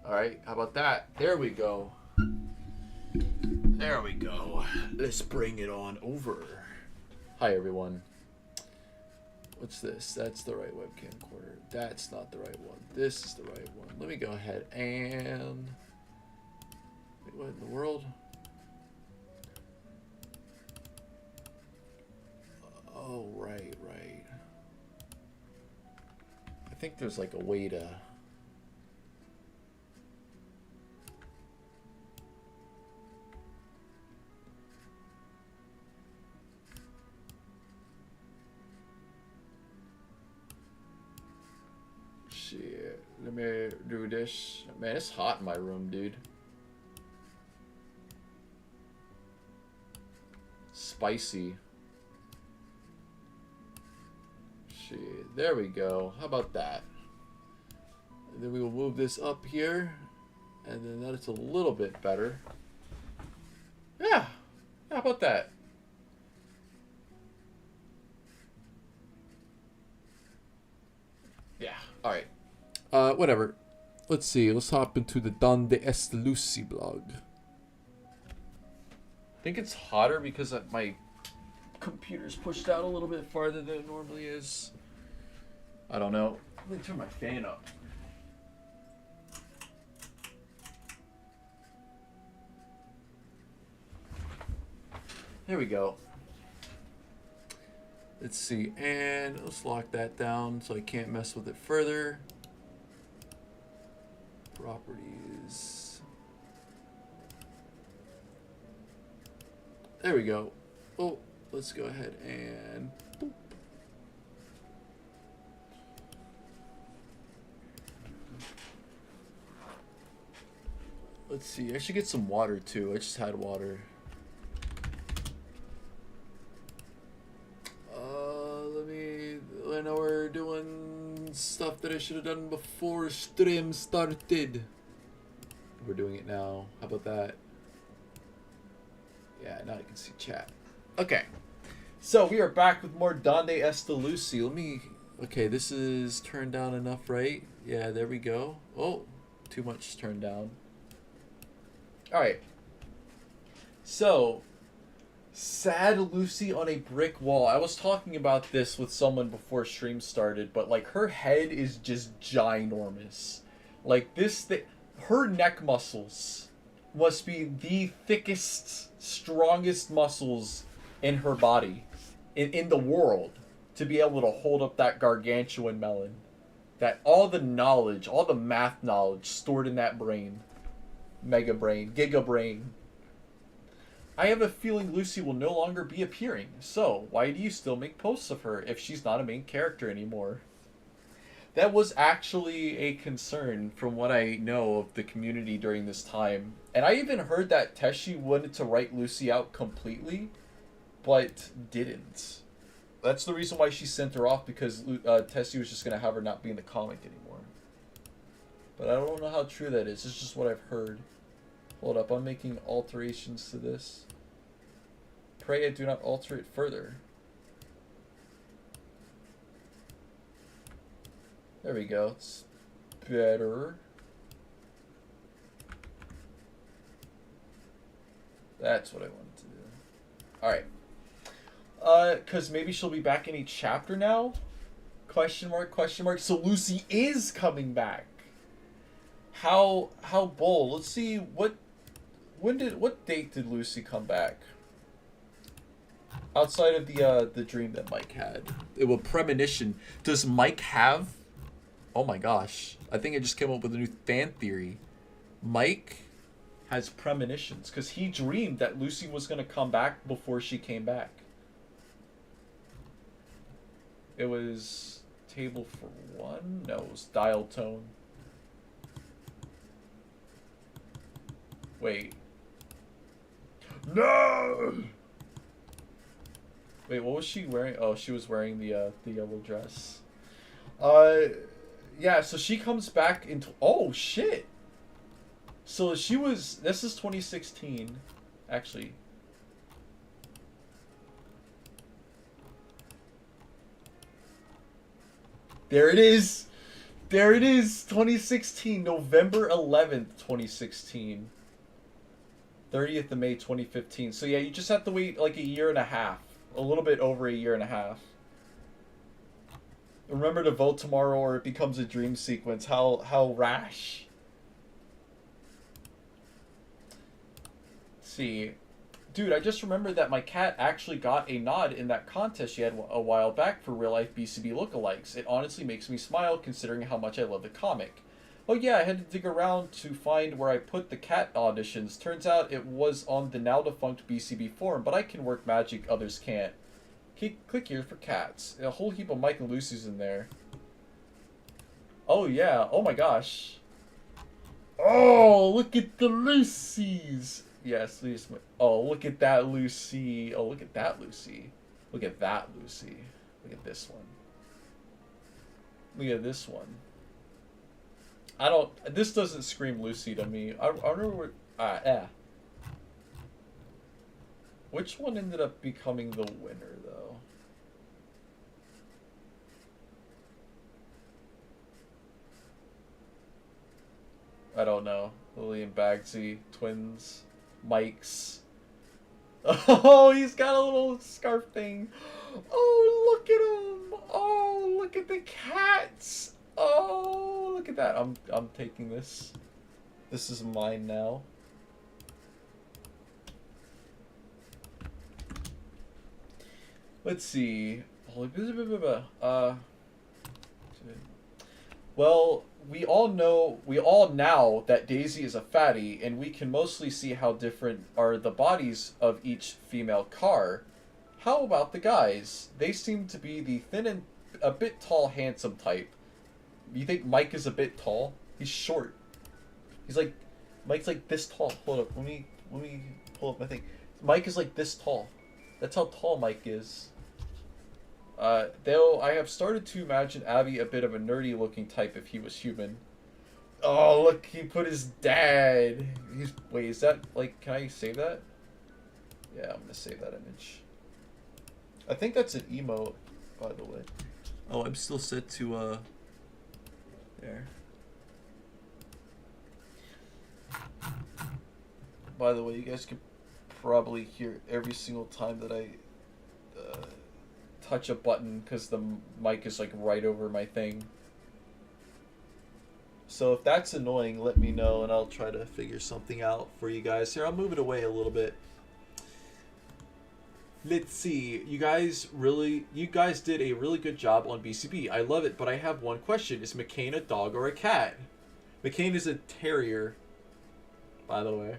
All right, how about that? There we go. There we go. Let's bring it on over. Hi, everyone. What's this? That's the right webcam corner. That's not the right one. This is the right one. Let me go ahead and... Wait, what in the world? Oh, right. I think there's like a way to... Shit. Let me do this. Man, it's hot in my room, dude. Spicy. Shit. There we go. How about that? And then we will move this up here. And then that's a little bit better. Yeah. How about that? Yeah. All right. Whatever. Let's see. Let's hop into the Donde Esta Lucy blog. I think it's hotter because my computer's pushed out a little bit farther than it normally is. I don't know. Let me turn my fan up. There we go. Let's see. And let's lock that down so I can't mess with it further. Properties. There we go. Oh, let's go ahead and... Boop. Let's see. I should get some water too. I just had water. I know we're doing stuff that I should have done before stream started. We're doing it now. How about that? Yeah, now you can see chat. Okay. So we are back with more Donde Esta Lucy. Let me... Okay, this is turned down enough, right? Yeah, there we go. Oh, too much turned down. Alright. So... Sad Lucy on a brick wall. I was talking about this with someone before stream started, but like her head is just ginormous. Like her neck muscles must be the thickest, strongest muscles in her body, in the world, to be able to hold up that gargantuan melon. That all the knowledge, all the math knowledge stored in that brain. Mega brain, giga brain. I have a feeling Lucy will no longer be appearing, so why do you still make posts of her if she's not a main character anymore? That was actually a concern from what I know of the community during this time. And I even heard that Teshi wanted to write Lucy out completely, but didn't. That's the reason why she sent her off, because Teshi was just going to have her not be in the comic anymore. But I don't know how true that is. It's just what I've heard. Hold up, I'm making alterations to this. Pray I do not alter it further. There we go. It's better. That's what I wanted to do. Alright. Because maybe she'll be back in each chapter now? Question mark, question mark. So Lucy is coming back. How bold. Let's see, what date did Lucy come back? Outside of the dream that Mike had. It was premonition. Does Mike have... Oh my gosh. I think I just came up with a new fan theory. Mike has premonitions because he dreamed that Lucy was going to come back before she came back. It was table for one? No, it was dial tone. Wait. No! Wait, what was she wearing? Oh, she was wearing the yellow dress. Yeah, so she comes back into... Oh, shit! So she was... This is 2016, actually. There it is! There it is, 2016, November 11th, 2016. 30th of May, 2015. So yeah, you just have to wait like a year and a half. A little bit over a year and a half. Remember to vote tomorrow or it becomes a dream sequence. How rash. Let's see. Dude, I just remembered that my cat actually got a nod in that contest she had a while back for real-life BCB lookalikes. It honestly makes me smile considering how much I love the comic. Oh yeah, I had to dig around to find where I put the cat auditions. Turns out it was on the now-defunct BCB forum, but I can work magic others can't. Click here for cats. A whole heap of Mike and Lucy's in there. Oh yeah, oh my gosh. Oh, look at the Lucy's! Yes, Lucy. Oh, look at that Lucy. Oh, look at that Lucy. Look at that Lucy. Look at this one. Look at this one. This doesn't scream Lucy to me. I remember Which one ended up becoming the winner, though? I don't know. Lily and Bagsy, twins. Mike's. Oh, he's got a little scarf thing. Oh, look at him. Oh, look at the cats. Oh, look at that. I'm taking this. This is mine now. Let's see. Well, we all now that Daisy is a fatty, and we can mostly see how different are the bodies of each female car. How about the guys? They seem to be the thin and a bit tall, handsome type. You think Mike is a bit tall? He's short. Mike's like this tall. Hold up, let me pull up my thing. Mike is like this tall. That's how tall Mike is. Though I have started to imagine Abby a bit of a nerdy looking type if he was human. Oh, look, he put his dad. Wait, is that, like, can I save that? Yeah, I'm gonna save that image. I think that's an emote, by the way. Oh, I'm still set to, there. By the way, you guys can probably hear every single time that I, touch a button because the mic is like right over my thing. So if that's annoying, let me know and I'll try to figure something out for you guys. Here, I'll move it away a little bit. Let's see. You guys did a really good job on BCB. I love it, but I have one question. Is McCain a dog or a cat? McCain is a terrier, by the way.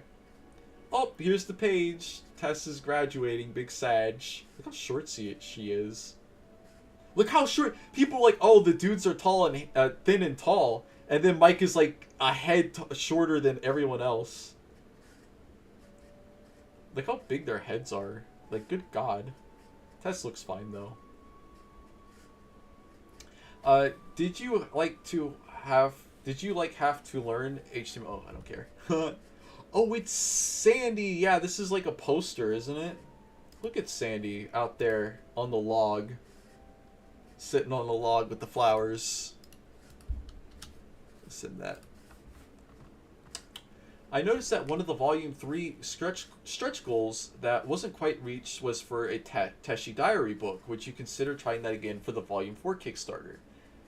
Oh, here's the page. Tess is graduating. Big Sag. Look how short she is. Look how short. People are like, oh, the dudes are tall and thin and tall. And then Mike is like a head shorter than everyone else. Look how big their heads are. Like, good God. Tess looks fine, though. Did you have to learn HTML? Oh, I don't care. Oh, it's Sandy. Yeah, this is like a poster, isn't it? Look at Sandy out there on the log. Sitting on the log with the flowers. Listen to that. I noticed that one of the Volume 3 stretch goals that wasn't quite reached was for a Teshi Diary book. Would you consider trying that again for the Volume 4 Kickstarter?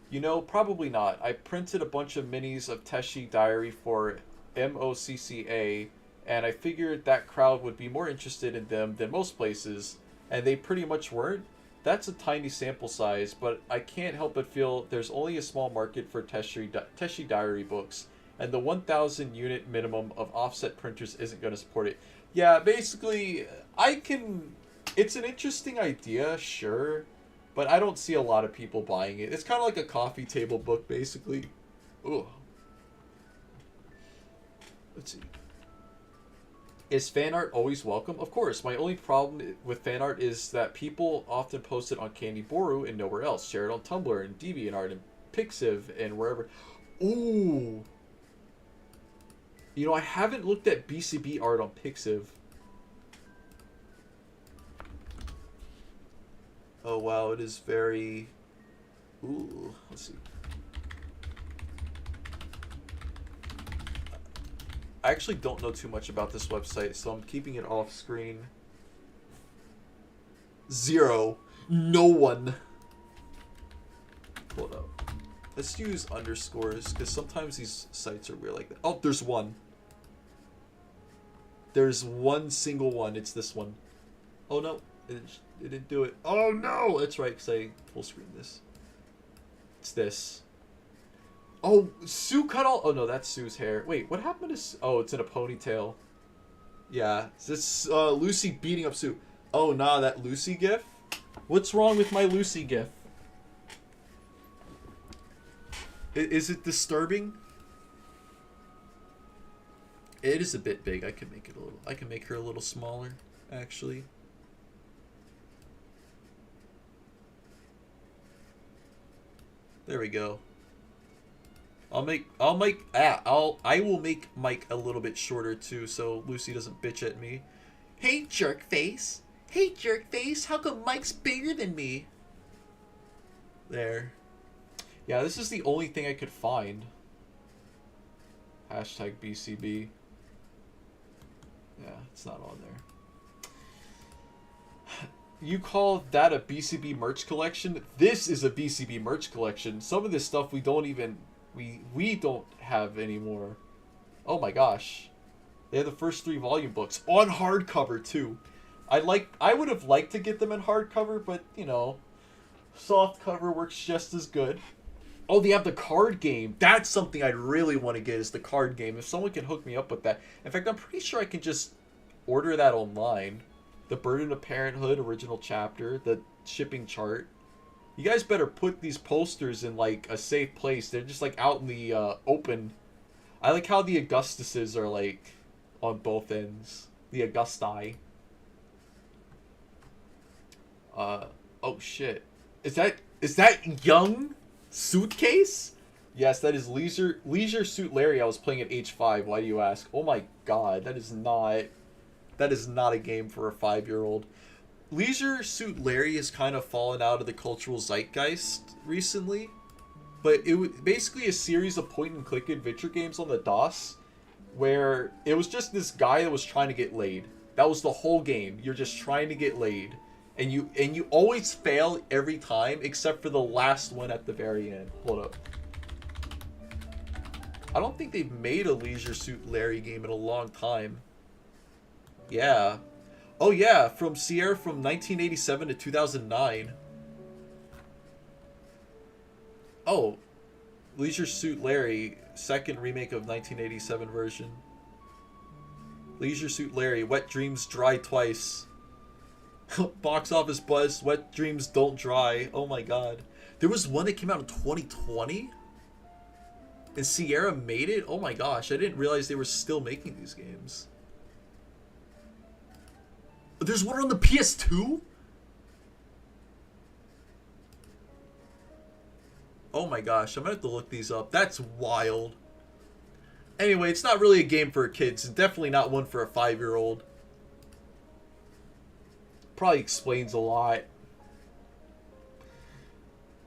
You know, probably not. I printed a bunch of minis of Teshi Diary for MOCCA, and I figured that crowd would be more interested in them than most places, and they pretty much weren't. That's a tiny sample size, but I can't help but feel there's only a small market for Teshi Diary books, and the 1,000 unit minimum of offset printers isn't going to support it. Yeah, basically, it's an interesting idea, sure, but I don't see a lot of people buying it. It's kind of like a coffee table book, basically. Ugh. Let's see. Is fan art always welcome? Of course. My only problem with fan art is that people often post it on Candy Boru and nowhere else. Share it on Tumblr and DeviantArt and Pixiv and wherever. Ooh. You know, I haven't looked at BCB art on Pixiv. Oh, wow. It is very... Ooh. Let's see. I actually don't know too much about this website, so I'm keeping it off screen. 0. No one. Hold up. Let's use underscores, because sometimes these sites are weird like that. Oh, there's one. There's one single one. It's this one. Oh, no. It didn't do it. Oh, no! That's right, because I full screen this. It's this. Oh, Sue cut all... Oh, no, that's Sue's hair. Wait, what happened to Sue? Oh, it's in a ponytail. Yeah. This Lucy beating up Sue. Oh, nah, that Lucy gif? What's wrong with my Lucy gif? Is it disturbing? It is a bit big. I can make it a little... I can make her a little smaller, actually. There we go. I will make Mike a little bit shorter too, so Lucy doesn't bitch at me. Hey, jerk face. Hey, jerk face. How come Mike's bigger than me? There. Yeah, this is the only thing I could find. Hashtag BCB. Yeah, it's not on there. You call that a BCB merch collection? This is a BCB merch collection. Some of this stuff we don't even... We don't have anymore. Oh my gosh. They have the first 3 volume books on hardcover too. I would have liked to get them in hardcover, but you know, soft cover works just as good. Oh, they have the card game. That's something I'd really want to get, is the card game. If someone can hook me up with that. In fact, I'm pretty sure I can just order that online. The Burden of Parenthood original chapter, the shipping chart. You guys better put these posters in, like, a safe place. They're just, like, out in the open. I like how the Augustuses are, like, on both ends. The Augusti. Oh, shit. Is that Young Suitcase? Yes, that is Leisure Suit Larry. I was playing at age 5. Why do you ask? Oh, my God. That is not a game for a 5-year-old. Leisure Suit Larry has kind of fallen out of the cultural zeitgeist recently, but it was basically a series of point-and-click adventure games on the DOS, where it was just this guy that was trying to get laid. That was the whole game. You're just trying to get laid, and you always fail every time except for the last one at the very end. Hold up. I don't think they've made a Leisure Suit Larry game in a long time. Yeah. Oh yeah, from Sierra from 1987 to 2009. Oh, Leisure Suit Larry, second remake of 1987 version. Leisure Suit Larry, Wet Dreams Dry Twice. Box office buzz, Wet Dreams Don't Dry. Oh my god. There was one that came out in 2020? And Sierra made it? Oh my gosh, I didn't realize they were still making these games. There's one on the PS2? Oh my gosh, I'm gonna have to look these up. That's wild. Anyway, it's not really a game for kids. It's definitely not one for a 5-year-old. Probably explains a lot.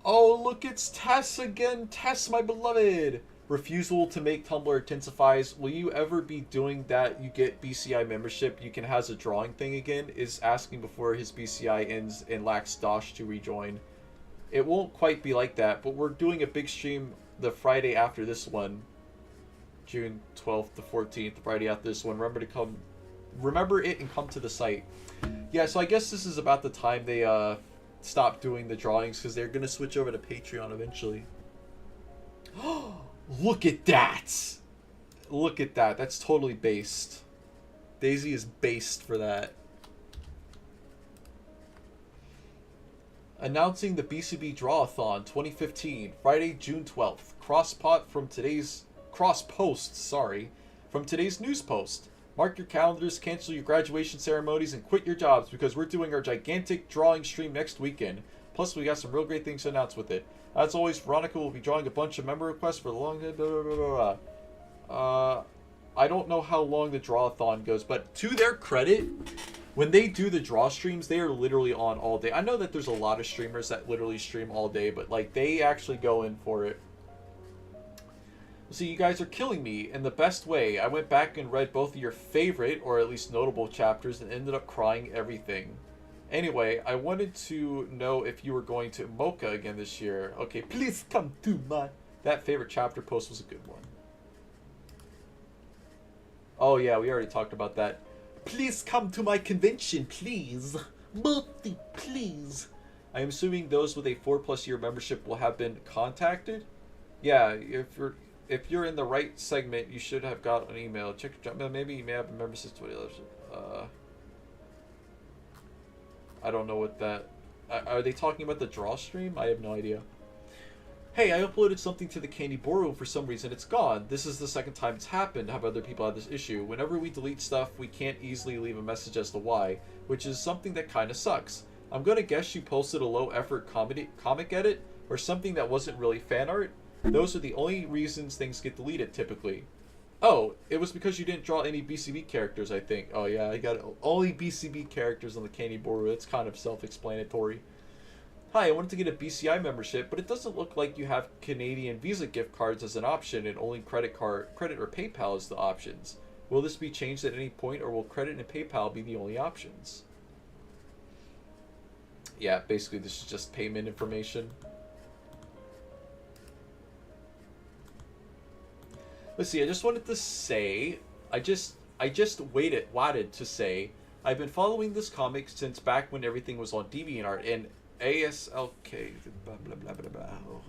Oh, look, it's Tess again. Tess, my beloved. Refusal to make Tumblr intensifies. Will you ever be doing that? You get BCI membership. You can has a drawing thing again. Is asking before his BCI ends and lacks Dosh to rejoin. It won't quite be like that, but we're doing a big stream the Friday after this one. June 12th to 14th, the Friday after this one. Remember it and come to the site. Yeah, so I guess this is about the time they stop doing the drawings, because they're going to switch over to Patreon eventually. Look at that! Look at that. That's totally based. Daisy is based for that. Announcing the BCB Drawathon 2015, Friday, June 12th. Cross post, from today's news post. Mark your calendars, cancel your graduation ceremonies, and quit your jobs, because we're doing our gigantic drawing stream next weekend. Plus, we got some real great things to announce with it. As always, Veronica will be drawing a bunch of member requests for the long... I don't know how long the drawathon goes, but to their credit, when they do the draw streams, they are literally on all day. I know that there's a lot of streamers that literally stream all day, but like they actually go in for it. See, you guys are killing me in the best way. I went back and read both of your favorite, or at least notable chapters, and ended up crying everything. Anyway, I wanted to know if you were going to Mocha again this year. Okay, please come to my... That favorite chapter post was a good one. Oh yeah, we already talked about that. Please come to my convention, please. Multi, please. I am assuming those with a 4+ year membership will have been contacted? Yeah, if you're in the right segment, you should have got an email. Check your junk mail. Maybe you may have a membership. I don't know what that... Are they talking about the draw stream? I have no idea. Hey, I uploaded something to the Candy Ballroom. For some reason it's gone. This is the second time it's happened. Have other people had this issue? Whenever we delete stuff, we can't easily leave a message as to why, which is something that kind of sucks. I'm gonna guess you posted a low-effort comic edit, or something that wasn't really fan art. Those are the only reasons things get deleted, typically. Oh, it was because you didn't draw any BCB characters, I think. Oh yeah, I got only BCB characters on the Candy Ballroom. It's kind of self-explanatory. Hi, I wanted to get a BCI membership, but it doesn't look like you have Canadian Visa gift cards as an option, and only credit or PayPal is the options. Will this be changed at any point, or will credit and PayPal be the only options? Yeah, basically this is just payment information. Let's see, I just wanted to say, I just wanted to say, I've been following this comic since back when everything was on DeviantArt, and ASLK, blah, blah, blah, blah, blah. Oh.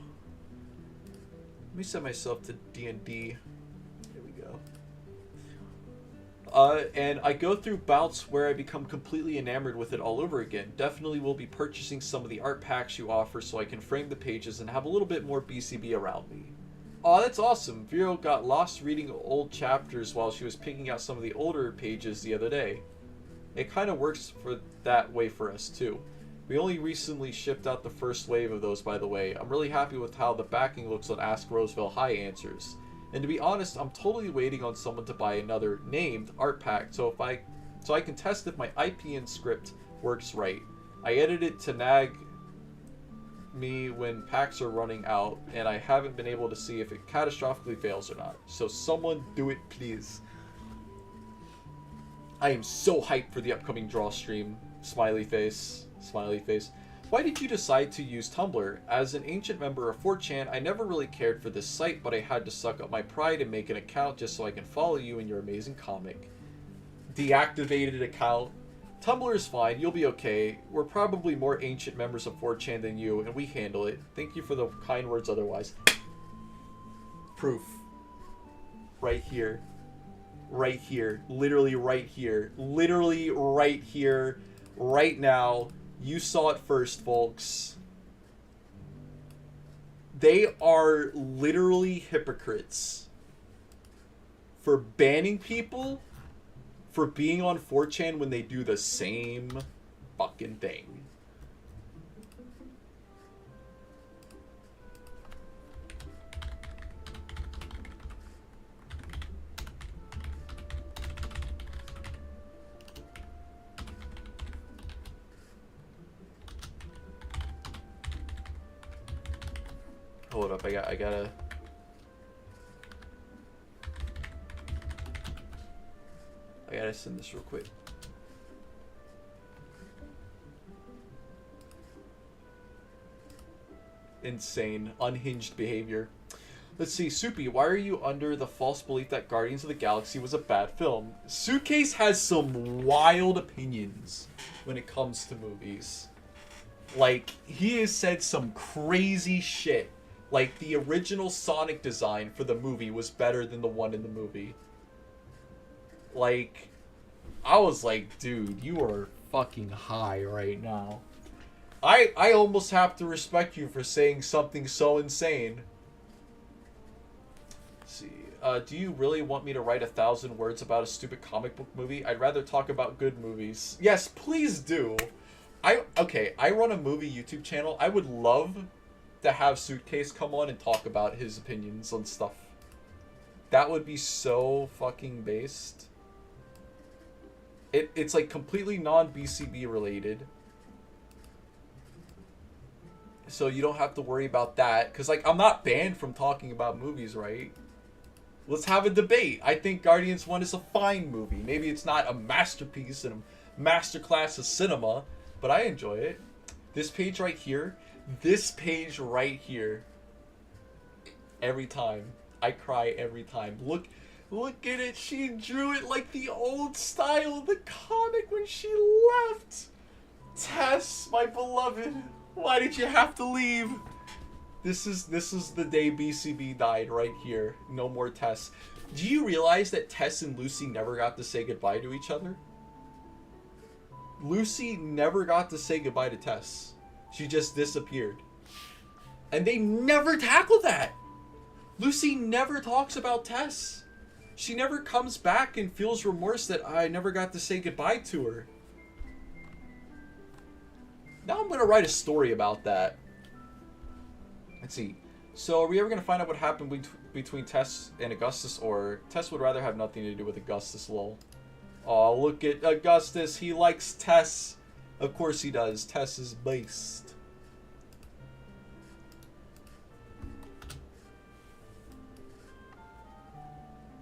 Let me set myself to D&D. Here we go. And I go through bouts where I become completely enamored with it all over again. Definitely will be purchasing some of the art packs you offer so I can frame the pages and have a little bit more BCB around me. Oh, that's awesome. Vero got lost reading old chapters while she was picking out some of the older pages the other day. It kind of works for that way for us too. We only recently shipped out the first wave of those, by the way. I'm really happy with how the backing looks on Ask Roseville High answers. And to be honest, I'm totally waiting on someone to buy another named art pack so I can test if my IPN script works right. I edited it to nag me when packs are running out, and I haven't been able to see if it catastrophically fails or not. So someone do it, please. I am so hyped for the upcoming draw stream. Smiley face. Smiley face. Why did you decide to use Tumblr? As an ancient member of 4chan, I never really cared for this site, but I had to suck up my pride and make an account just so I can follow you in your amazing comic. Deactivated account. Tumblr is fine, you'll be okay. We're probably more ancient members of 4chan than you, and we handle it. Thank you for the kind words otherwise. Proof. Right here. Right here. Literally right here. Literally right here. Right now. You saw it first, folks. They are literally hypocrites for banning people for being on 4chan when they do the same fucking thing. Hold up, I gotta... I gotta send this real quick. Insane. Unhinged behavior. Let's see, Soupy, why are you under the false belief that Guardians of the Galaxy was a bad film? Suitcase has some wild opinions when it comes to movies. Like, he has said some crazy shit. Like, the original Sonic design for the movie was better than the one in the movie. Like, I was like, dude, you are fucking high right now. I almost have to respect you for saying something so insane. Let's see. Do you really want me to write 1,000 words about a stupid comic book movie? I'd rather talk about good movies. Yes, please do. Okay, I run a movie YouTube channel. I would love to have Suitcase come on and talk about his opinions on stuff. That would be so fucking based. It's like completely non-BCB related. So you don't have to worry about that. Because like, I'm not banned from talking about movies, right? Let's have a debate. I think Guardians 1 is a fine movie. Maybe it's not a masterpiece and a masterclass of cinema, but I enjoy it. This page right here, every time. I cry every time. Look at it. She drew it like the old style of the comic when she left. Tess, my beloved, why did you have to leave? This is the day BCB died right here. No more Tess. Do you realize that Tess and Lucy never got to say goodbye to each other? Lucy never got to say goodbye to Tess. She just disappeared. And they never tackled that. Lucy never talks about Tess. She never comes back and feels remorse that I never got to say goodbye to her. Now I'm going to write a story about that. Let's see. So are we ever going to find out what happened between Tess and Augustus, or Tess would rather have nothing to do with Augustus, lol. Oh, look at Augustus. He likes Tess. Of course he does. Tess is based.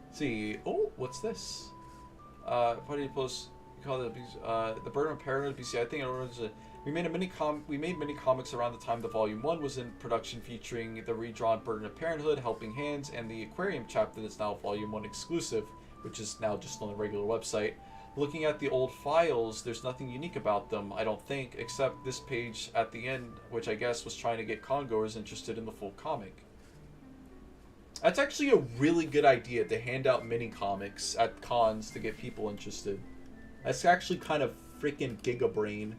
Let's see. Oh, what's this? What do you post? You call it the Burden of Paranoid BC. I think it was a... We made many comics around the time the Volume 1 was in production, featuring the redrawn Burden of Parenthood, Helping Hands, and the Aquarium chapter that's now Volume 1 exclusive, which is now just on the regular website. Looking at the old files, there's nothing unique about them, I don't think, except this page at the end, which I guess was trying to get congoers interested in the full comic. That's actually a really good idea, to hand out mini comics at cons to get people interested. That's actually kind of freaking gigabrain.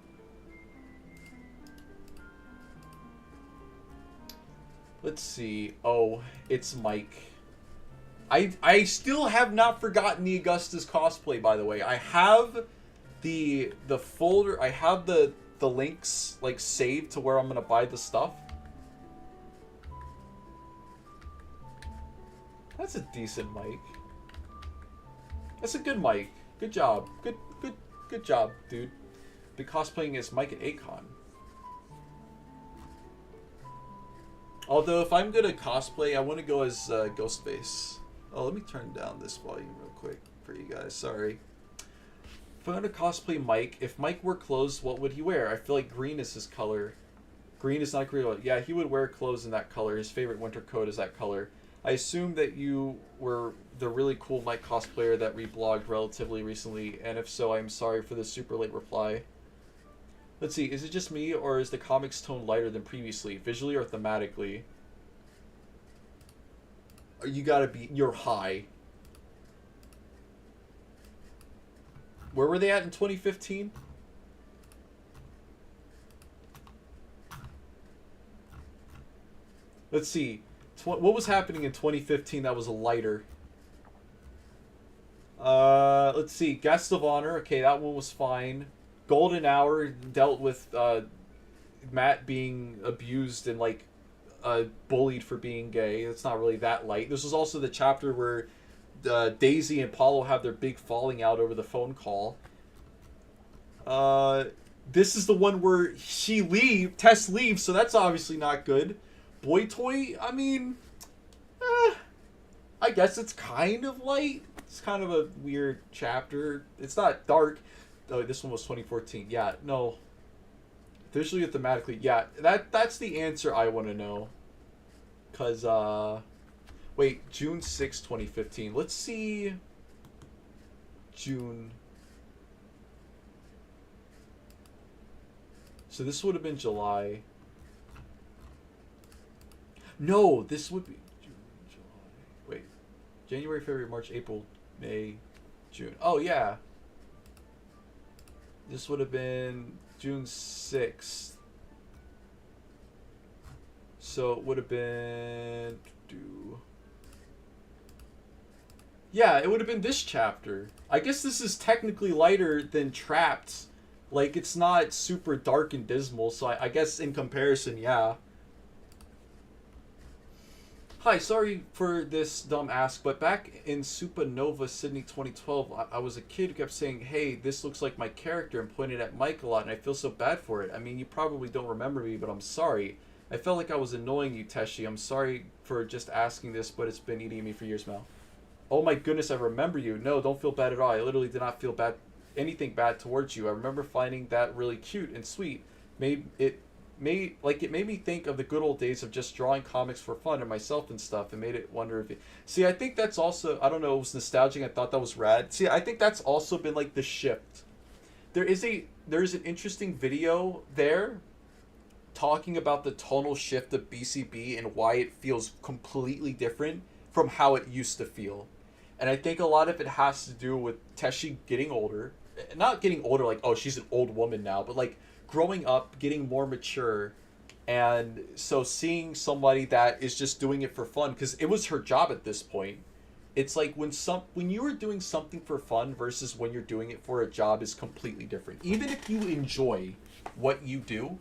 Let's see. Oh, it's Mike. I still have not forgotten the Augustus cosplay, by the way. I have the folder. I have the links like saved to where I'm gonna buy the stuff. That's a decent mic. That's a good mic. Good job. Good job, dude. Been cosplaying as Mike at Akon. Although, if I'm gonna cosplay, I want to go as Ghostface. Oh, let me turn down this volume real quick for you guys. Sorry. If I'm gonna cosplay Mike, if Mike wore clothes, what would he wear? I feel like green is his color. Green is not green. Yeah, he would wear clothes in that color. His favorite winter coat is that color. I assume that you were the really cool Mike cosplayer that reblogged relatively recently, and if so, I'm sorry for the super late reply. Let's see, is it just me, or is the comics tone lighter than previously, visually or thematically? You gotta be, you're high. Where were they at in 2015? Let's see, what was happening in 2015 that was lighter? Let's see, Guest of Honor, okay, that one was fine. Golden Hour dealt with Matt being abused and like bullied for being gay. It's not really that light. This was also the chapter where Daisy and Paulo have their big falling out over the phone call. This is the one where Tess leaves, so that's obviously not good. Boy Toy, I mean, I guess it's kind of light. It's kind of a weird chapter. It's not dark. Oh, this one was 2014. Yeah, no. Visually or thematically, yeah. That's the answer I want to know. Because, wait, June 6, 2015. Let's see. June. So this would have been July. No, this would be June, July. Wait. January, February, March, April, May, June. Oh, yeah. This would have been June 6th. So it would have been... Yeah, it would have been this chapter. I guess this is technically lighter than Trapped. Like, it's not super dark and dismal, so I guess in comparison, yeah. Hi, sorry for this dumb ask, but back in Supernova Sydney 2012, I was a kid who kept saying, hey, this looks like my character, and pointed at Mike a lot, and I feel so bad for it. I mean, you probably don't remember me, but I'm sorry. I felt like I was annoying you, Teshi. I'm sorry for just asking this, but it's been eating me for years now. Oh my goodness, I remember you. No, don't feel bad at all. I literally did not feel bad, anything bad towards you. I remember finding that really cute and sweet. It made me think of the good old days of just drawing comics for fun and myself and stuff, and made it wonder if it. See, I think that's also, I don't know, it was nostalgic. I thought that was rad. See, I think that's also been like the shift. There is an interesting video there talking about the tonal shift of BCB and why it feels completely different from how it used to feel. And I think a lot of it has to do with Teshi getting older. Not getting older like, oh, she's an old woman now, but like growing up, getting more mature. And so seeing somebody that is just doing it for fun, because it was her job at this point. It's like when you are doing something for fun versus when you're doing it for a job is completely different. Even if you enjoy what you do,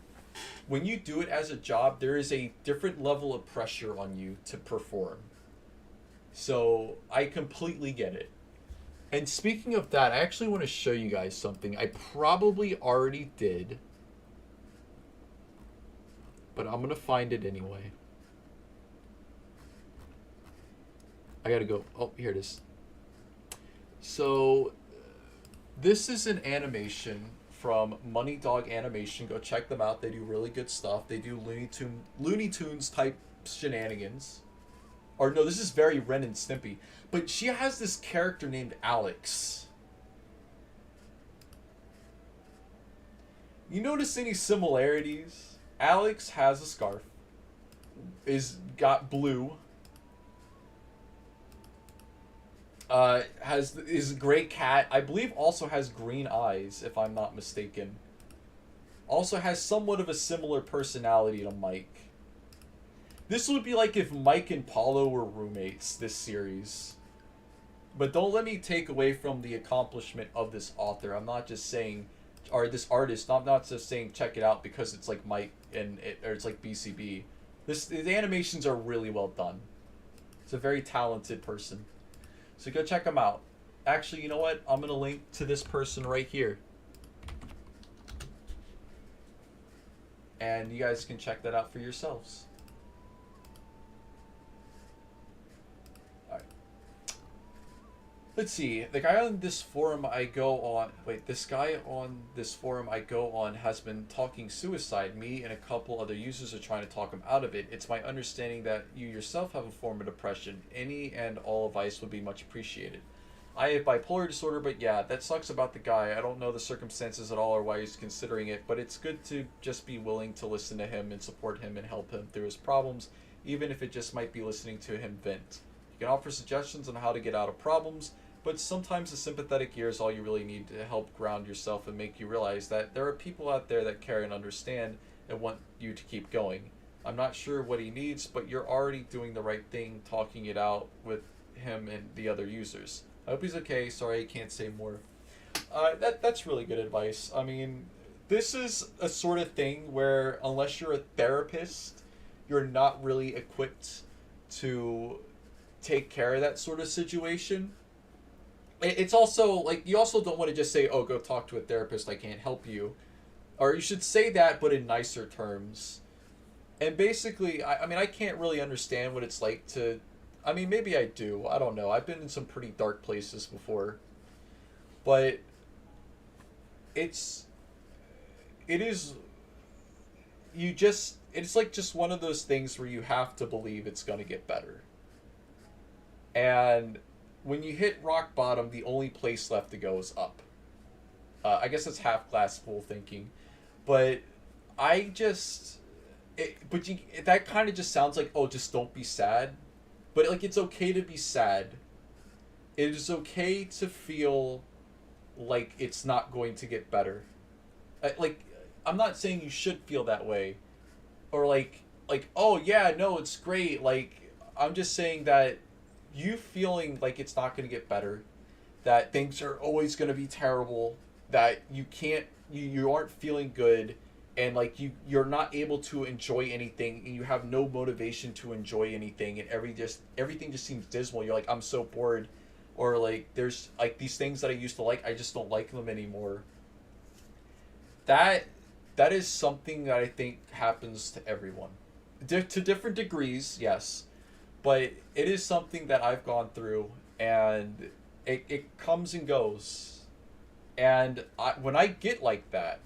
when you do it as a job, there is a different level of pressure on you to perform. So I completely get it. And speaking of that, I actually want to show you guys something I probably already did, but I'm going to find it anyway. I got to go. Oh, here it is. So this is an animation from Money Dog Animation. Go check them out. They do really good stuff. They do Looney Tunes type shenanigans. Or no, this is very Ren and Stimpy. But she has this character named Alex. You notice any similarities? Alex has a scarf. Got blue. Is a gray cat. I believe also has green eyes, if I'm not mistaken. Also has somewhat of a similar personality to Mike. This would be like if Mike and Paulo were roommates, this series. But don't let me take away from the accomplishment of this author. I'm not just saying, or this artist, I'm not just saying check it out because it's like Mike or it's like BCB. The animations are really well done. It's a very talented person. So go check them out. Actually, you know what? I'm going to link to this person right here. And you guys can check that out for yourselves. Alright. Let's see. The guy on this forum I go on... Wait, this guy on this forum I go on has been talking suicide. Me and a couple other users are trying to talk him out of it. It's my understanding that you yourself have a form of depression. Any and all advice would be much appreciated. I have bipolar disorder, but yeah, that sucks about the guy. I don't know the circumstances at all or why he's considering it, but it's good to just be willing to listen to him and support him and help him through his problems, even if it just might be listening to him vent. You can offer suggestions on how to get out of problems, but sometimes a sympathetic ear is all you really need to help ground yourself and make you realize that there are people out there that care and understand and want you to keep going. I'm not sure what he needs, but you're already doing the right thing talking it out with him and the other users. I hope he's okay. Sorry I can't say more. That's really good advice. I mean, this is a sort of thing where unless you're a therapist, you're not really equipped to take care of that sort of situation. It's also, like, you also don't want to just say, oh, go talk to a therapist, I can't help you. Or you should say that, but in nicer terms. And basically, I mean, I can't really understand what it's like to... I mean, maybe I do. I don't know. I've been in some pretty dark places before. But it's like just one of those things where you have to believe it's going to get better. And when you hit rock bottom, the only place left to go is up. I guess that's half glass full thinking. But that kind of just sounds like, oh, just don't be sad. But, like, it's okay to be sad. It is okay to feel like it's not going to get better. Like, I'm not saying you should feel that way. Or, like, oh, yeah, no, it's great. Like, I'm just saying that you feeling like it's not going to get better, that things are always going to be terrible, that you aren't feeling good, and like you're not able to enjoy anything, and you have no motivation to enjoy anything, and everything just seems dismal. You're like, I'm so bored, or like there's like these things that I used to like, I just don't like them anymore. That is something that I think happens to everyone, to different degrees, yes, but it is something that I've gone through, and it comes and goes. And when I get like that,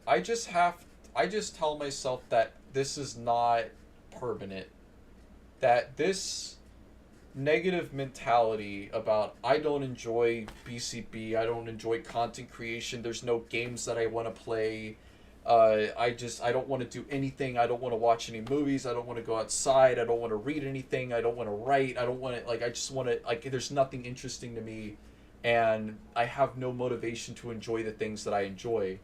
I just have I just tell myself that this is not permanent. That this negative mentality about I don't enjoy BCB, I don't enjoy content creation, there's no games that I want to play. I don't want to do anything. I don't want to watch any movies. I don't want to go outside. I don't want to read anything. I don't want to write. I don't want to I just want to there's nothing interesting to me, and I have no motivation to enjoy the things that I enjoy.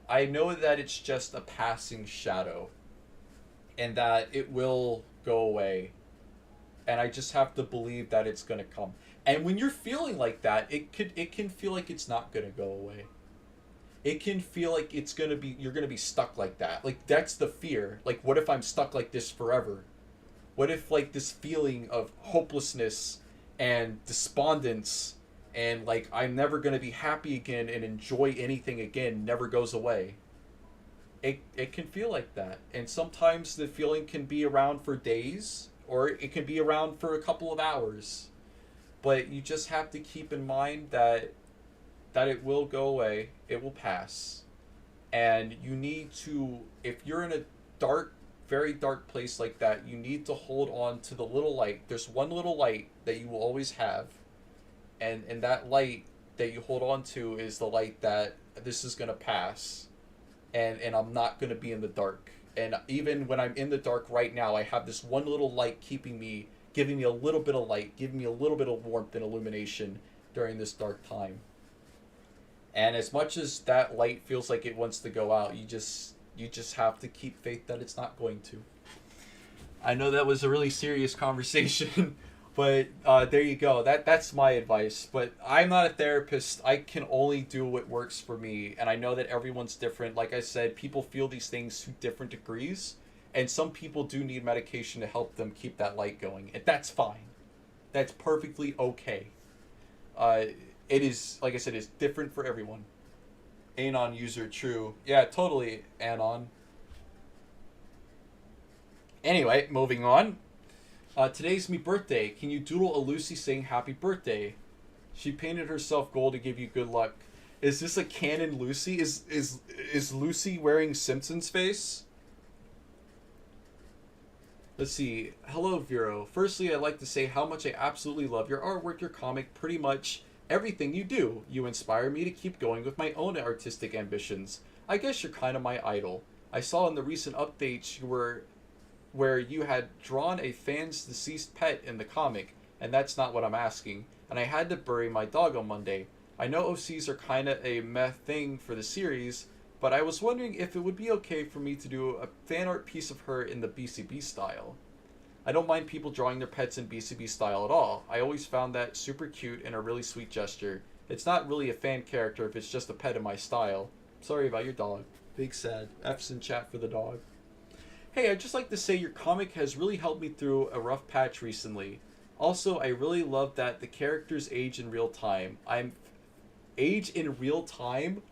I know that it's just a passing shadow and that it will go away, and I just have to believe that it's going to come. And when you're feeling like that, it can feel like it's not going to go away. It can feel like it's going to be you're going to be stuck like that. Like that's the fear. Like what if I'm stuck like this forever? What if like this feeling of hopelessness and despondence and like I'm never going to be happy again and enjoy anything again never goes away? It can feel like that. And sometimes the feeling can be around for days or it can be around for a couple of hours. But you just have to keep in mind that it will go away, it will pass. And you need to, if you're in a dark, very dark place like that, you need to hold on to the little light. There's one little light that you will always have. And that light that you hold on to is the light that this is going to pass. And I'm not going to be in the dark. And even when I'm in the dark right now, I have this one little light keeping me, giving me a little bit of light, giving me a little bit of warmth and illumination during this dark time. And as much as that light feels like it wants to go out, you just have to keep faith that it's not going to. I know that was a really serious conversation, but there you go. That's my advice. But I'm not a therapist. I can only do what works for me, and I know that everyone's different. Like I said, people feel these things to different degrees, and some people do need medication to help them keep that light going, and that's fine. That's perfectly okay. Uh, it is, like I said, it's different for everyone. Anon user, true. Yeah, totally, Anon. Anyway, moving on. Today's me birthday. Can you doodle a Lucy saying happy birthday? She painted herself gold to give you good luck. Is this a canon Lucy? Is Lucy wearing Simpsons face? Let's see. Hello, Vero. Firstly, I'd like to say how much I absolutely love your artwork, your comic, pretty much everything you do. You inspire me to keep going with my own artistic ambitions. I guess you're kind of my idol. I saw in the recent updates where you had drawn a fan's deceased pet in the comic, and that's not what I'm asking. And I had to bury my dog on Monday. I know OCs are kind of a meh thing for the series, but I was wondering if it would be okay for me to do a fan art piece of her in the BCB style. I don't mind people drawing their pets in BCB style at all. I always found that super cute and a really sweet gesture. It's not really a fan character if it's just a pet in my style. Sorry about your dog. Big sad. F's in chat for the dog. Hey, I'd just like to say your comic has really helped me through a rough patch recently. Also, I really love that the characters age in real time. Age in real time?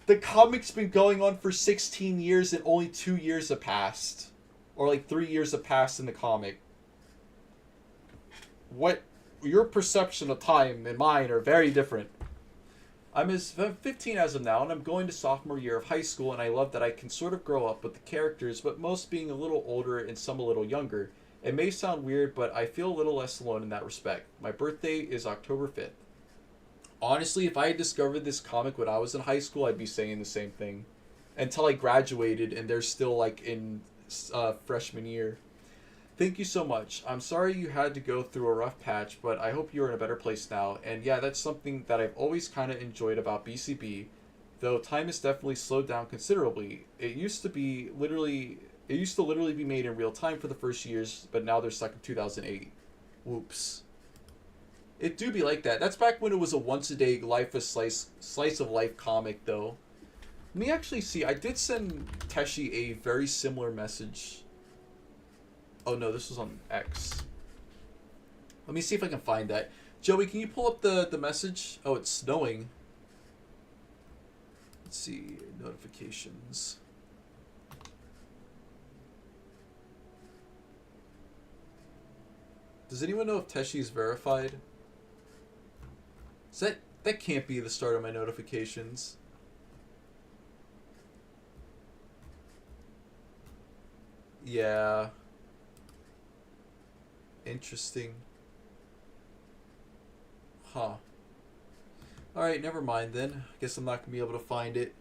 The comic's been going on for 16 years and only 2 years have passed. Or like 3 years have passed in the comic. What? Your perception of time and mine are very different. I'm 15 as of now, and I'm going to sophomore year of high school, and I love that I can sort of grow up with the characters, but most being a little older and some a little younger. It may sound weird, but I feel a little less alone in that respect. My birthday is October 5th. Honestly, if I had discovered this comic when I was in high school, I'd be saying the same thing. Until I graduated, and they're still like in freshman year. Thank you so much. I'm sorry you had to go through a rough patch, but I hope you're in a better place now. And yeah, that's something that I've always kind of enjoyed about BCB, though time has definitely slowed down considerably. It used to literally be made in real time for the first years, but now they're stuck in 2008. Whoops. It do be like that. That's back when it was a once a day slice of life comic, though. Let me actually see. I did send Teshi a very similar message. Oh no, this was on X. Let me see if I can find that. Joey, can you pull up the message? Oh, it's snowing. Let's see. Notifications. Does anyone know if Teshi's verified? Is that can't be the start of my notifications. Yeah. Interesting. Huh. Alright, never mind then. I guess I'm not going to be able to find it.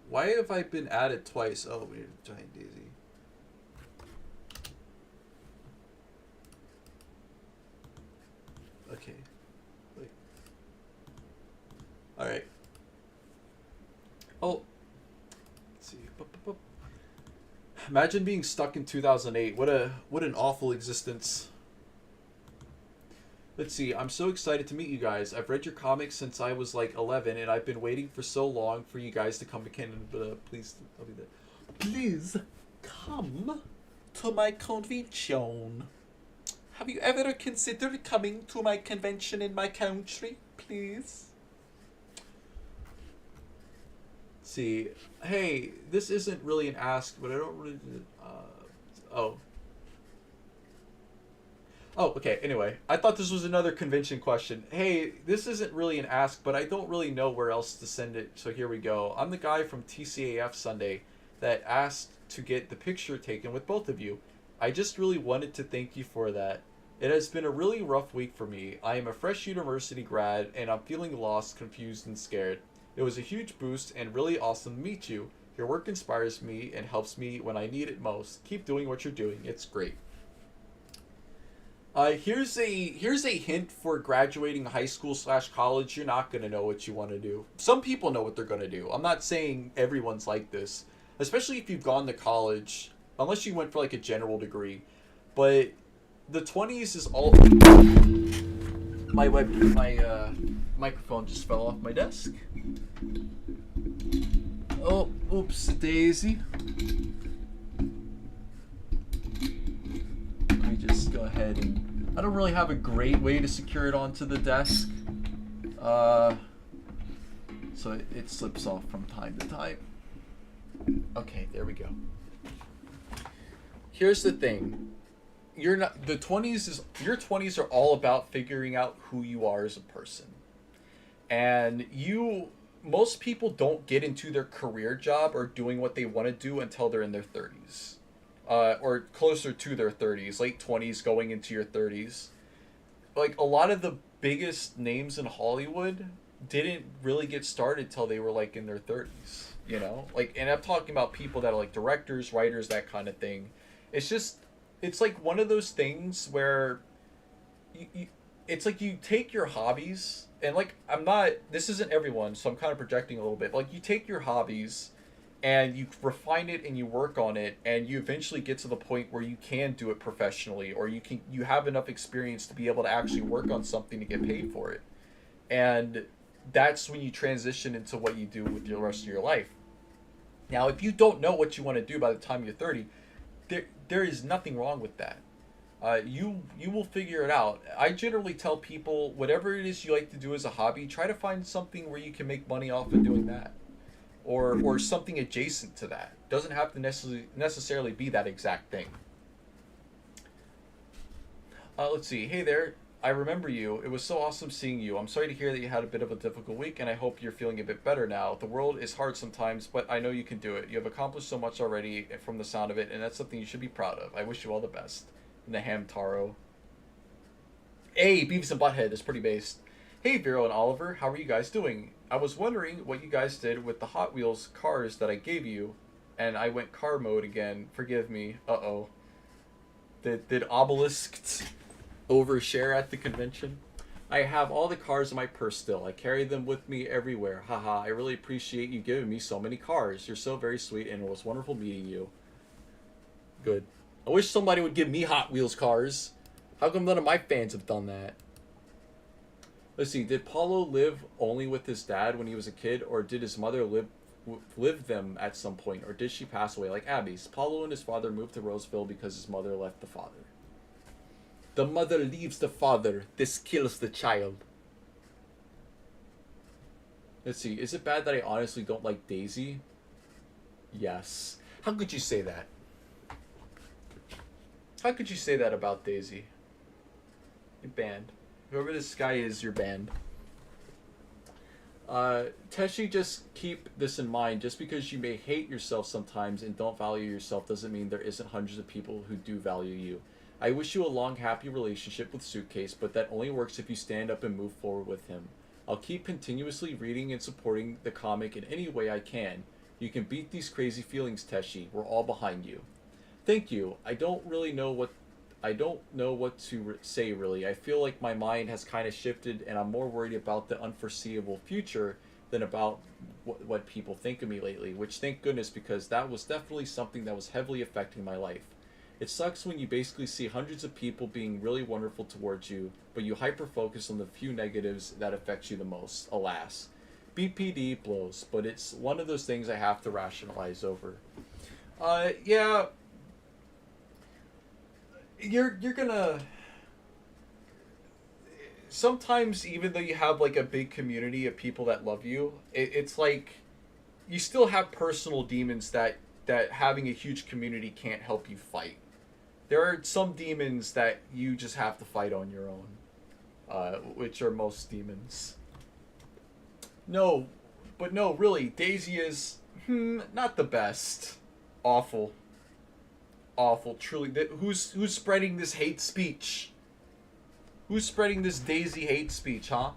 Why have I been added twice? Oh, we need a giant daisy. Okay. Wait. Alright. Oh. Let's see. Imagine being stuck in 2008. What an awful existence. Let's see. I'm so excited to meet you guys. I've read your comics since I was like 11, and I've been waiting for so long for you guys to come to Canada. Please, I'll be there. Please come to my convention. Have you ever considered coming to my convention in my country? Please. Let's see. Hey, this isn't really an ask, but I don't really. Oh. Oh, okay, anyway. I thought this was another convention question. Hey, this isn't really an ask, but I don't really know where else to send it, so here we go. I'm the guy from TCAF Sunday that asked to get the picture taken with both of you. I just really wanted to thank you for that. It has been a really rough week for me. I am a fresh university grad, and I'm feeling lost, confused, and scared. It was a huge boost and really awesome to meet you. Your work inspires me and helps me when I need it most. Keep doing what you're doing. It's great. Here's a hint for graduating high school / college. You're not gonna know what you want to do. Some people know what they're gonna do. I'm not saying everyone's like this, especially if you've gone to college, unless you went for like a general degree. But the 20s is all. My microphone just fell off my desk. Oh, oops, daisy. Let me just go ahead and. I don't really have a great way to secure it onto the desk. So it slips off from time to time. Okay, there we go. Here's the thing. Your 20s are all about figuring out who you are as a person. And most people don't get into their career job or doing what they want to do until they're in their 30s. Or closer to their 30s, late 20s going into your 30s. Like, a lot of the biggest names in Hollywood didn't really get started till they were, like, in their 30s, you know? Like, and I'm talking about people that are, like, directors, writers, that kind of thing. It's like one of those things where it's like you take your hobbies, and, like, this isn't everyone, so I'm kind of projecting a little bit. Like, you take your hobbies and you refine it and you work on it, and you eventually get to the point where you can do it professionally, or you have enough experience to be able to actually work on something to get paid for it. And that's when you transition into what you do with the rest of your life. Now, if you don't know what you want to do by the time you're 30, there is nothing wrong with that. You will figure it out. I generally tell people, whatever it is you like to do as a hobby, try to find something where you can make money off of doing that. Or something adjacent to that. Doesn't have to necessarily be that exact thing. Let's see. Hey there. I remember you. It was so awesome seeing you. I'm sorry to hear that you had a bit of a difficult week, and I hope you're feeling a bit better now. The world is hard sometimes, but I know you can do it. You have accomplished so much already from the sound of it, and that's something you should be proud of. I wish you all the best. Naham Taro. Hey, Beavis and Butthead is pretty based. Hey, Vero and Oliver. How are you guys doing? I was wondering what you guys did with the Hot Wheels cars that I gave you, and I went car mode again. Forgive me. Uh-oh. Did Obelisk overshare at the convention? I have all the cars in my purse still. I carry them with me everywhere. Haha, I really appreciate you giving me so many cars. You're so very sweet, and it was wonderful meeting you. Good. I wish somebody would give me Hot Wheels cars. How come none of my fans have done that? Let's see, did Paulo live only with his dad when he was a kid, or did his mother live them at some point, or did she pass away like Abby's? Paulo and his father moved to Roseville because his mother left the father. The mother leaves the father. This kills the child. Let's see, is it bad that I honestly don't like Daisy? Yes. How could you say that? How could you say that about Daisy? You're banned. Whoever this guy is, you're banned. Teshi, just keep this in mind. Just because you may hate yourself sometimes and don't value yourself doesn't mean there isn't hundreds of people who do value you. I wish you a long, happy relationship with Suitcase, but that only works if you stand up and move forward with him. I'll keep continuously reading and supporting the comic in any way I can. You can beat these crazy feelings, Teshi. We're all behind you. Thank you. I don't know what to say really. I feel like my mind has kind of shifted and I'm more worried about the unforeseeable future than about what people think of me lately, which thank goodness because that was definitely something that was heavily affecting my life. It sucks when you basically see hundreds of people being really wonderful towards you, but you hyper focus on the few negatives that affects you the most, alas. BPD blows, but it's one of those things I have to rationalize over. Yeah, you're gonna sometimes even though you have like a big community of people that love you, it's like you still have personal demons that having a huge community can't help you fight. There are some demons that you just have to fight on your own, which are most demons. No, but no, really, Daisy is not the best. Awful, awful. Truly, who's spreading this hate speech? Who's spreading this Daisy hate speech, huh?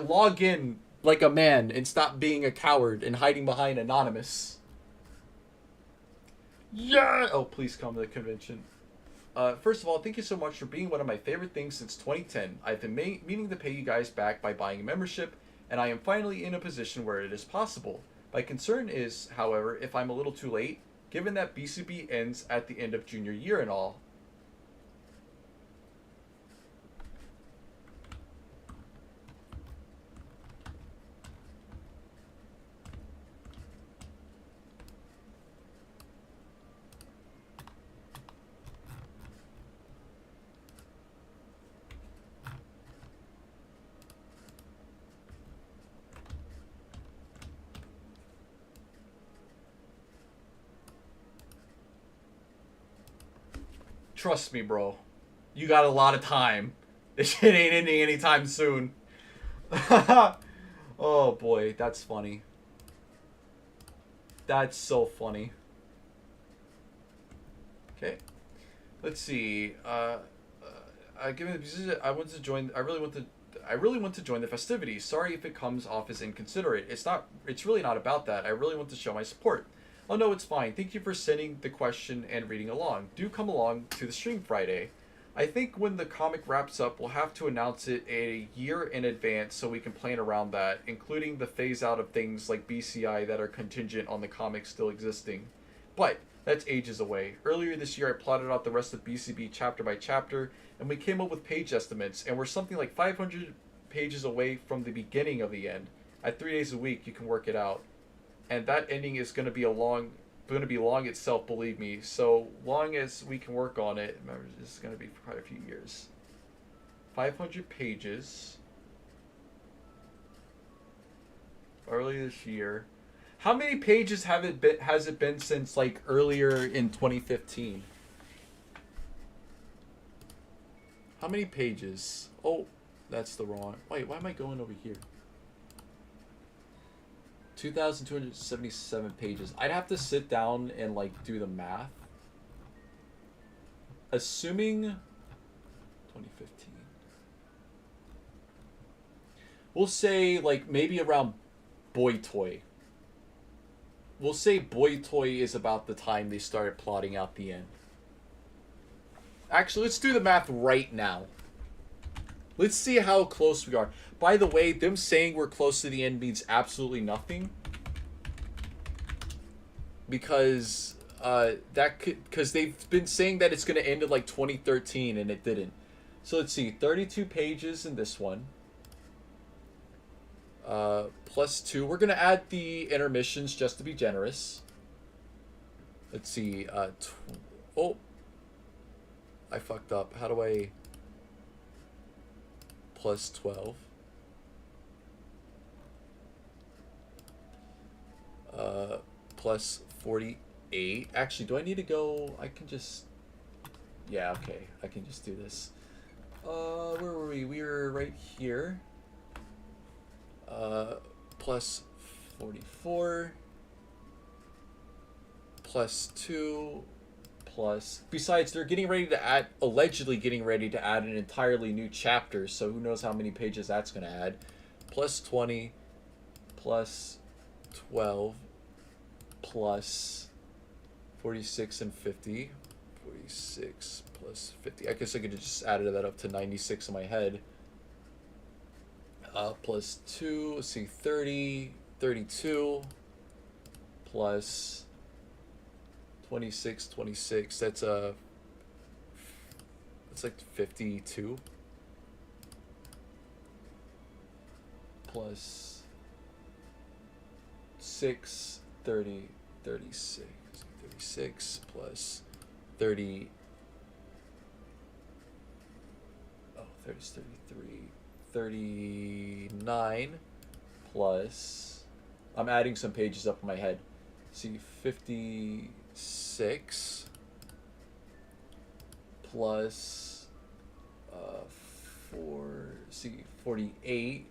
Log in like a man and stop being a coward and hiding behind anonymous. Yeah! Oh, please come to the convention. First of all, thank you so much for being one of my favorite things since 2010. I've been meaning to pay you guys back by buying a membership, and I am finally in a position where it is possible. My concern is, however, if I'm a little too late, given that BCB ends at the end of junior year and all. Trust me, bro. You got a lot of time. This shit ain't ending anytime soon. Oh boy, that's funny. That's so funny. Okay, let's see. Given the position, I want to join. I really want to join the festivities. Sorry if it comes off as inconsiderate. It's not. It's really not about that. I really want to show my support. Oh no, it's fine. Thank you for sending the question and reading along. Do come along to the stream Friday. I think when the comic wraps up, we'll have to announce it a year in advance so we can plan around that, including the phase out of things like BCI that are contingent on the comic still existing. But that's ages away. Earlier this year, I plotted out the rest of BCB chapter by chapter, and we came up with page estimates, and we're something like 500 pages away from the beginning of the end. At 3 days a week, you can work it out. And that ending is going to be long itself, believe me. So long as we can work on it, remember, this is going to be for quite a few years. 500 pages. Early this year. How many pages has it been since like earlier in 2015? How many pages? Oh, that's the wrong. Wait, why am I going over here? 2,277 pages. I'd have to sit down and like do the math. Assuming 2015. We'll say like maybe around Boy Toy. We'll say Boy Toy is about the time they started plotting out the end. Actually, let's do the math right now. Let's see how close we are. By the way, them saying we're close to the end means absolutely nothing. Because because they've been saying that it's going to end in like 2013 and it didn't. So let's see, 32 pages in this one. Plus 2. We're going to add the intermissions just to be generous. Let's see. Oh, I fucked up. How do I... Plus 12. Plus 48. Actually, do I need to go... I can just Yeah, okay. I can just do this. Where were we? We were right here. Plus 44. Plus 2. Plus... Besides, they're getting ready to add... Allegedly getting ready to add an entirely new chapter. So who knows how many pages that's going to add. Plus 20. Plus 12. Plus 46 and 50. 46 plus 50. I guess I could have just added that up to 96 in my head. Plus 2. Let's see. 30. 32. Plus 26. 26. That's like 52. Plus 6. 30. 36. 36 plus 30. Oh, 30 is 33. 39 plus... I'm adding some pages up in my head. See, 56 plus 48.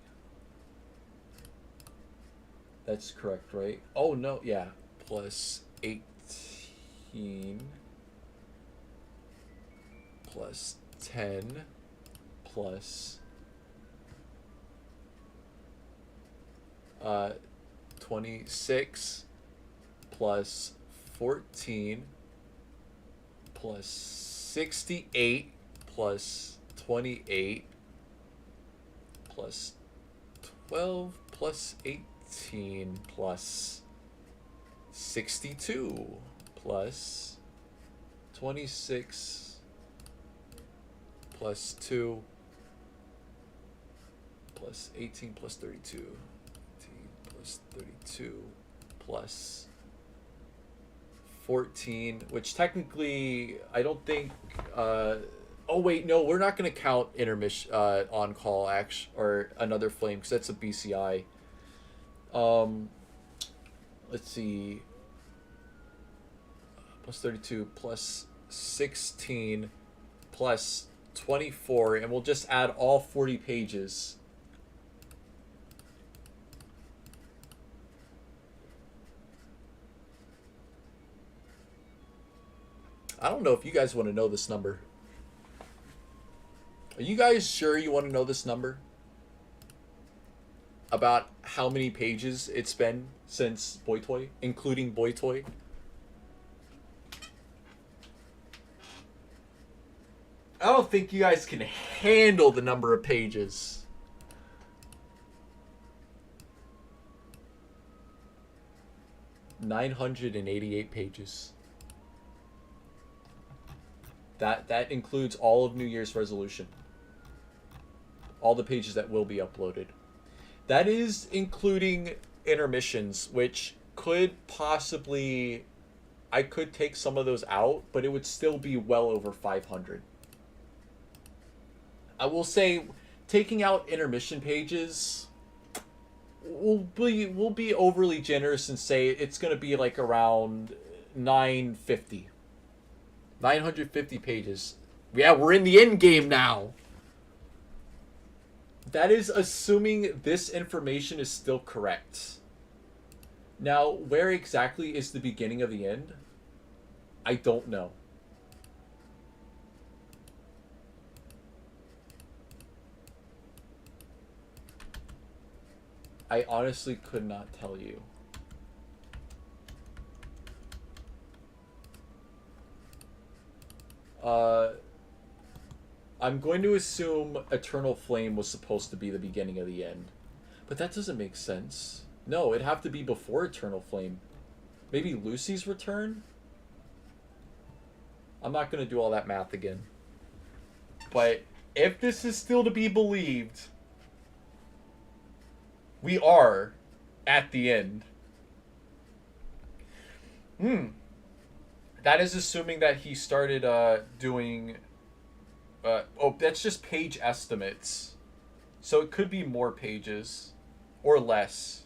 That's correct, right? Oh, no, yeah. Plus 18 plus 10 plus 26 plus 14 plus 68 plus 28 plus 12 plus 18 plus 62 plus 26 plus 2 plus 18 plus 32. 18 plus 32 plus 14, which technically I don't think... oh wait, no, we're not going to count intermission on call action or another flame because that's a BCI. Let's see. Plus 32 plus 16 plus 24, and we'll just add all 40 pages. I don't know if you guys want to know this number. Are you guys sure you want to know this number? About how many pages it's been since Boy Toy, including Boy Toy? I don't think you guys can handle the number of pages. $988 pages. That includes all of New Year's resolution. All the pages that will be uploaded. That is including intermissions, which could possibly... I could take some of those out, but it would still be well over 500. I will say, taking out intermission pages... We'll be overly generous and say it's going to be like around 950. 950 pages. Yeah, we're in the end game now. That is assuming this information is still correct. Now, where exactly is the beginning of the end? I don't know. I honestly could not tell you. I'm going to assume Eternal Flame was supposed to be the beginning of the end. But that doesn't make sense. No, it'd have to be before Eternal Flame. Maybe Lucy's return? I'm not going to do all that math again. But if this is still to be believed, we are at the end. That is assuming that he started doing... oh, that's just page estimates. So it could be more pages. Or less.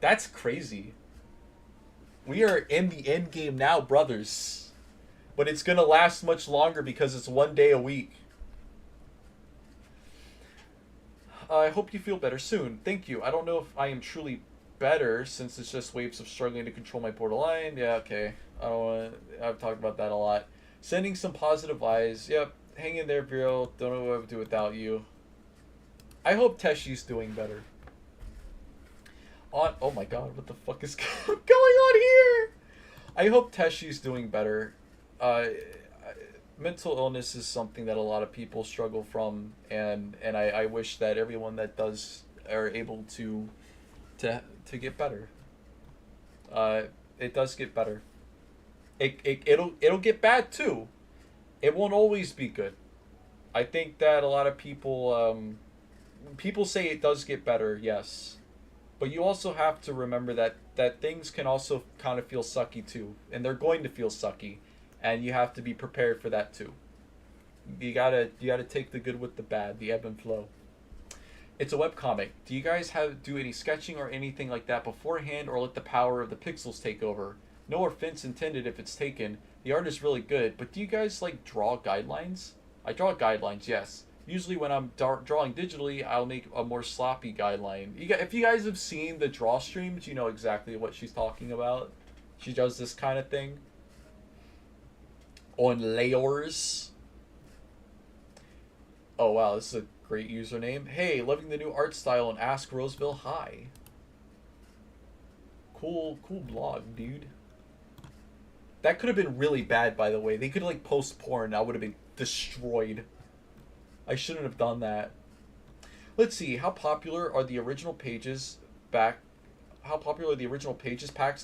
That's crazy. We are in the end game now, brothers. but it's gonna last much longer because it's 1 day a week. I hope you feel better soon. Thank you. I don't know if I am truly better since it's just waves of struggling to control my borderline. Yeah, okay. I don't want. I've talked about that a lot. Sending some positive vibes. Yep. Hang in there, Vero. Don't know what I would do without you. I hope Teshi's doing better. Oh my god, what the fuck is going on here? I hope Teshi's doing better. Mental illness is something that a lot of people struggle from, and I wish that everyone that does are able to get better. It does get better. It'll get bad too. It won't always be good. I think that a lot of people people say it does get better, yes. But you also have to remember that things can also kind of feel sucky too, and they're going to feel sucky, and you have to be prepared for that too. You gotta take the good with the bad, the ebb and flow. It's a webcomic. Do you guys do any sketching or anything like that beforehand, or let the power of the pixels take over? No offense intended if it's taken. The art is really good, but do you guys like draw guidelines? I draw guidelines, yes. Usually when I'm drawing digitally, I'll make a more sloppy guideline. If you guys have seen the draw streams, you know exactly what she's talking about. She does this kind of thing. On layers. Oh wow, this is a great username. Hey, loving the new art style and Ask Roseville hi. Cool blog, dude. That could have been really bad, by the way. They could like post porn. I would have been destroyed. I shouldn't have done that. Let's see. How popular are the original pages packs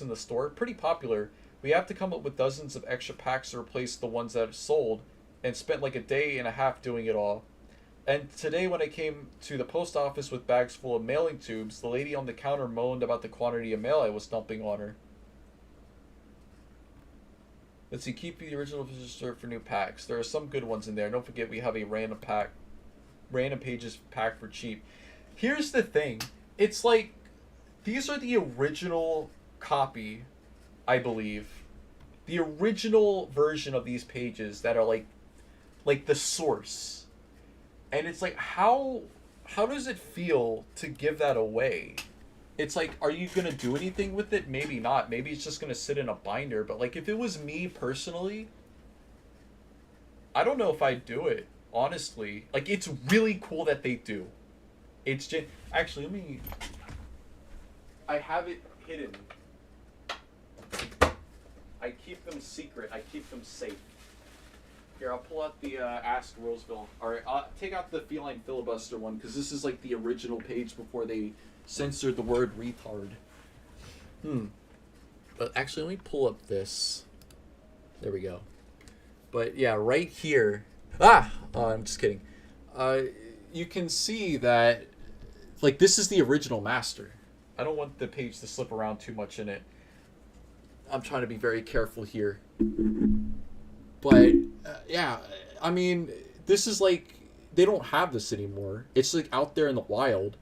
in the store? Pretty popular. We have to come up with dozens of extra packs to replace the ones that are sold, and spent like a day and a half doing it all. And today when I came to the post office with bags full of mailing tubes, the lady on the counter moaned about the quantity of mail I was dumping on her. Let's see, keep the original reserved for new packs. There are some good ones in there. Don't forget we have a random pages pack for cheap. Here's the thing. It's like, these are the original copy, I believe. The original version of these pages that are like the source. And it's like, how does it feel to give that away? It's like, are you going to do anything with it? Maybe not. Maybe it's just going to sit in a binder. But, like, if it was me personally, I don't know if I'd do it, honestly. Like, it's really cool that they do. It's just... Actually, let me... I have it hidden. I keep them secret. I keep them safe. Here, I'll pull out the Ask Roseville. Alright, I'll take out the Feline Filibuster one, because this is, like, the original page before they... censored the word retard. But actually, let me pull up this. There we go. But yeah, right here. I'm just kidding. You can see that, like, this is the original master. I don't want the page to slip around too much in it. I'm trying to be very careful here. But, yeah, I mean, this is like, they don't have this anymore. It's like out there in the wild.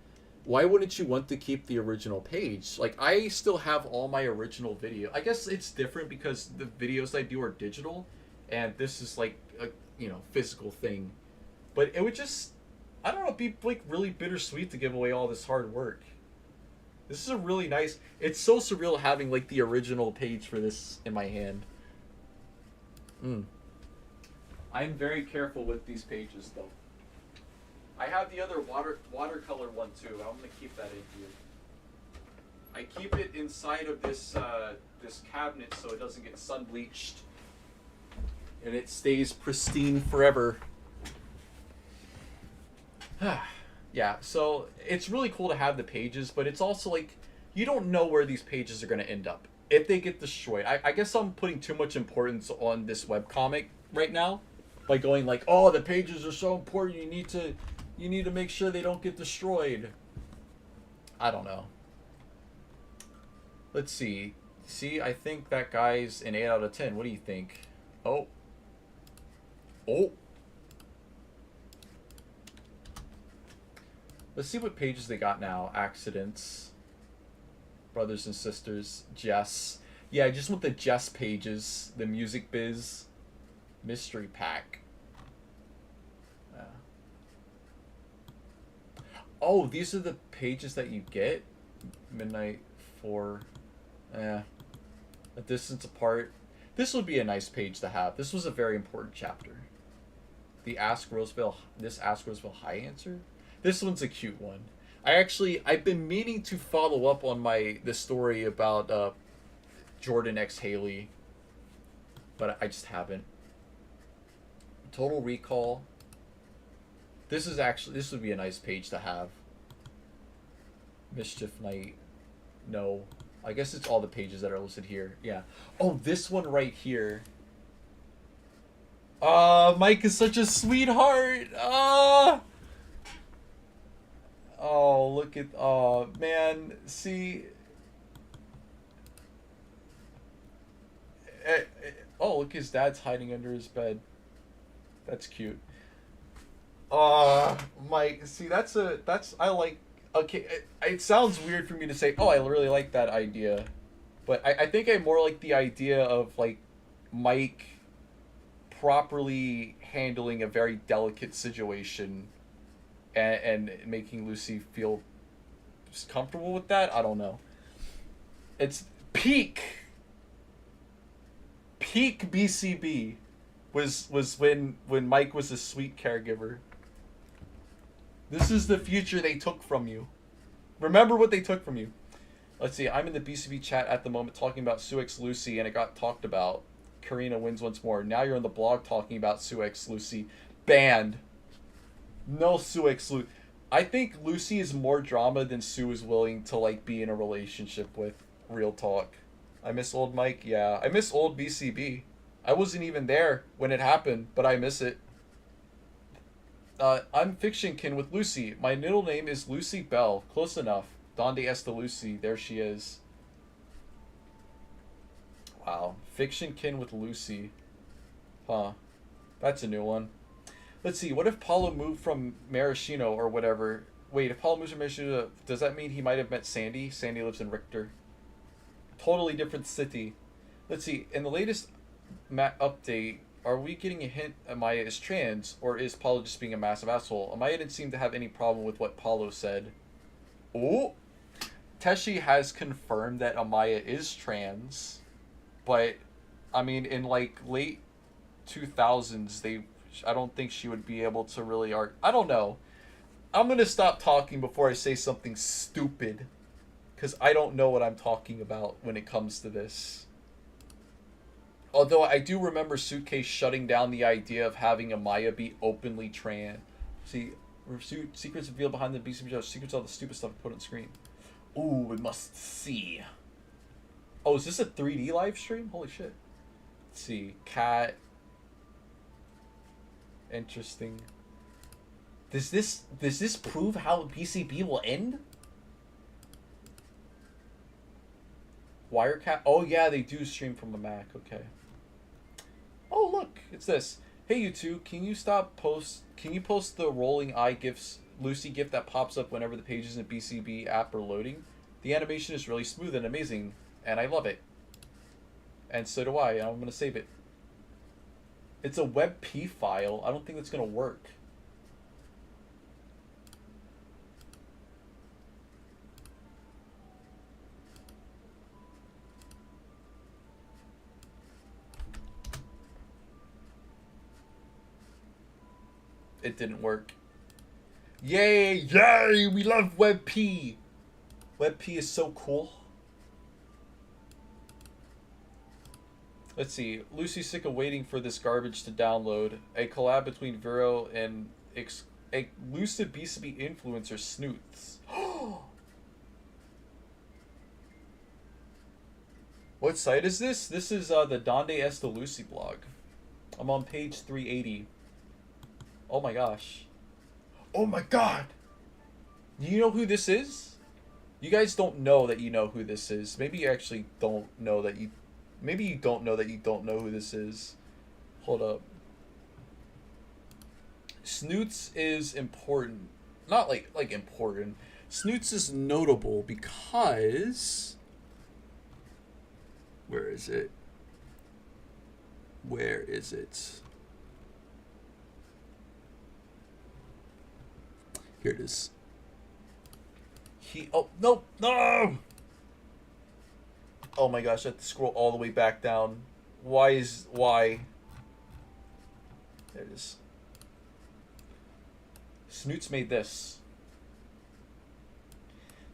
Why wouldn't you want to keep the original page? Like, I still have all my original video. I guess it's different because the videos I do are digital, and this is like a, physical thing. But it would just, I don't know, be like really bittersweet to give away all this hard work. This is a really nice, it's so surreal having like the original page for this in my hand. I'm very careful with these pages though. I have the other watercolor one too. I'm gonna keep that in here. I keep it inside of this this cabinet so it doesn't get sun bleached, and it stays pristine forever. Yeah, so it's really cool to have the pages, but it's also like you don't know where these pages are gonna end up if they get destroyed. I guess I'm putting too much importance on this webcomic right now by going like, oh, the pages are so important. You need to make sure they don't get destroyed. I don't know. Let's see. See, I think that guy's an 8 out of 10. What do you think? Oh. Let's see what pages they got now. Accidents. Brothers and sisters. Jess. Yeah, I just want the Jess pages. The music biz. Mystery pack. Oh, these are the pages that you get. Midnight 4. A distance apart. This would be a nice page to have. This was a very important chapter. This Ask Roosevelt High answer. This one's a cute one. I've been meaning to follow up on the story about Jordan X Haley, but I just haven't. Total Recall. This would be a nice page to have. Mischief Night. No. I guess it's all the pages that are listed here. Yeah. Oh, this one right here. Mike is such a sweetheart. Oh, look at... Oh, man. See... Oh, look, his dad's hiding under his bed. That's cute. Mike, see, I like... Okay, it sounds weird for me to say, oh, I really like that idea. But I think I more like the idea of, like, Mike properly handling a very delicate situation and making Lucy feel comfortable with that. I don't know. It's peak BCB was when Mike was a sweet caregiver. This is the future they took from you. Remember what they took from you. Let's see. I'm in the BCB chat at the moment talking about Sue X Lucy, and it got talked about. Karina wins once more. Now you're on the blog talking about Sue X Lucy. Banned. No Sue X Lucy. I think Lucy is more drama than Sue is willing to, like, be in a relationship with. Real talk. I miss old Mike. Yeah. I miss old BCB. I wasn't even there when it happened, but I miss it. I'm Fictionkin with Lucy. My middle name is Lucy Bell. Close enough. Donde Esta Lucy. There she is. Wow. Fictionkin with Lucy. Huh. That's a new one. Let's see. What if Paulo moved from Maraschino or whatever? Wait, if Paulo moves from Maraschino, does that mean he might have met Sandy? Sandy lives in Richter. Totally different city. Let's see. In the latest update... Are we getting a hint Amaya is trans, or is Paulo just being a massive asshole? Amaya didn't seem to have any problem with what Paulo said. Oh! Teshi has confirmed that Amaya is trans, but, I mean, in, like, late 2000s, I don't think she would be able to really I don't know. I'm gonna stop talking before I say something stupid, because I don't know what I'm talking about when it comes to this. Although I do remember Suitcase shutting down the idea of having Amaya be openly trans. See, secrets revealed behind the BCB show. Secrets all the stupid stuff put on screen. Ooh, we must see. Oh, is this a 3D live stream? Holy shit. Let's see. Cat. Interesting. Does this prove how BCB will end? Wirecat? Oh yeah, they do stream from a Mac. Okay. Oh look, it's this. Hey you two, can you post the rolling eye gifs Lucy gift that pops up whenever the pages in the BCB app are loading? The animation is really smooth and amazing, and I love it. And so do I. I'm gonna save it. It's a WebP file. I don't think that's gonna work. It didn't work. Yay! Yay! We love WebP! WebP is so cool. Let's see. Lucy's sick of waiting for this garbage to download. A collab between Vero and a lucid BCB influencer Snoots. What site is this? This is the Donde Esta Lucy blog. I'm on page 380. Oh my gosh. Oh my god! Do you know who this is? You guys don't know that you know who this is. Maybe you actually don't know that you... Maybe you don't know that you don't know who this is. Hold up. Snoots is important. Not like important. Snoots is notable because... Where is it? Where is it? Here it is. Oh, no, no! Oh my gosh, I have to scroll all the way back down. Why? There it is. Snoots made this.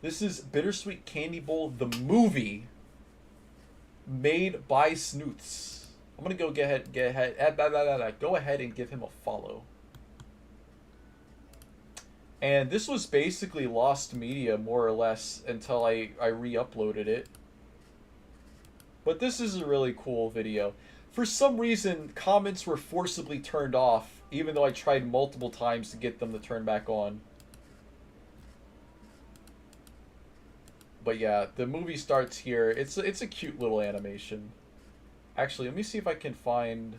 This is Bittersweet Candy Bowl, the movie, made by Snoots. I'm gonna go go ahead and give him a follow. And this was basically lost media, more or less, until I re-uploaded it. But this is a really cool video. For some reason, comments were forcibly turned off, even though I tried multiple times to get them to turn back on. But yeah, the movie starts here. It's a cute little animation. Actually, let me see if I can find...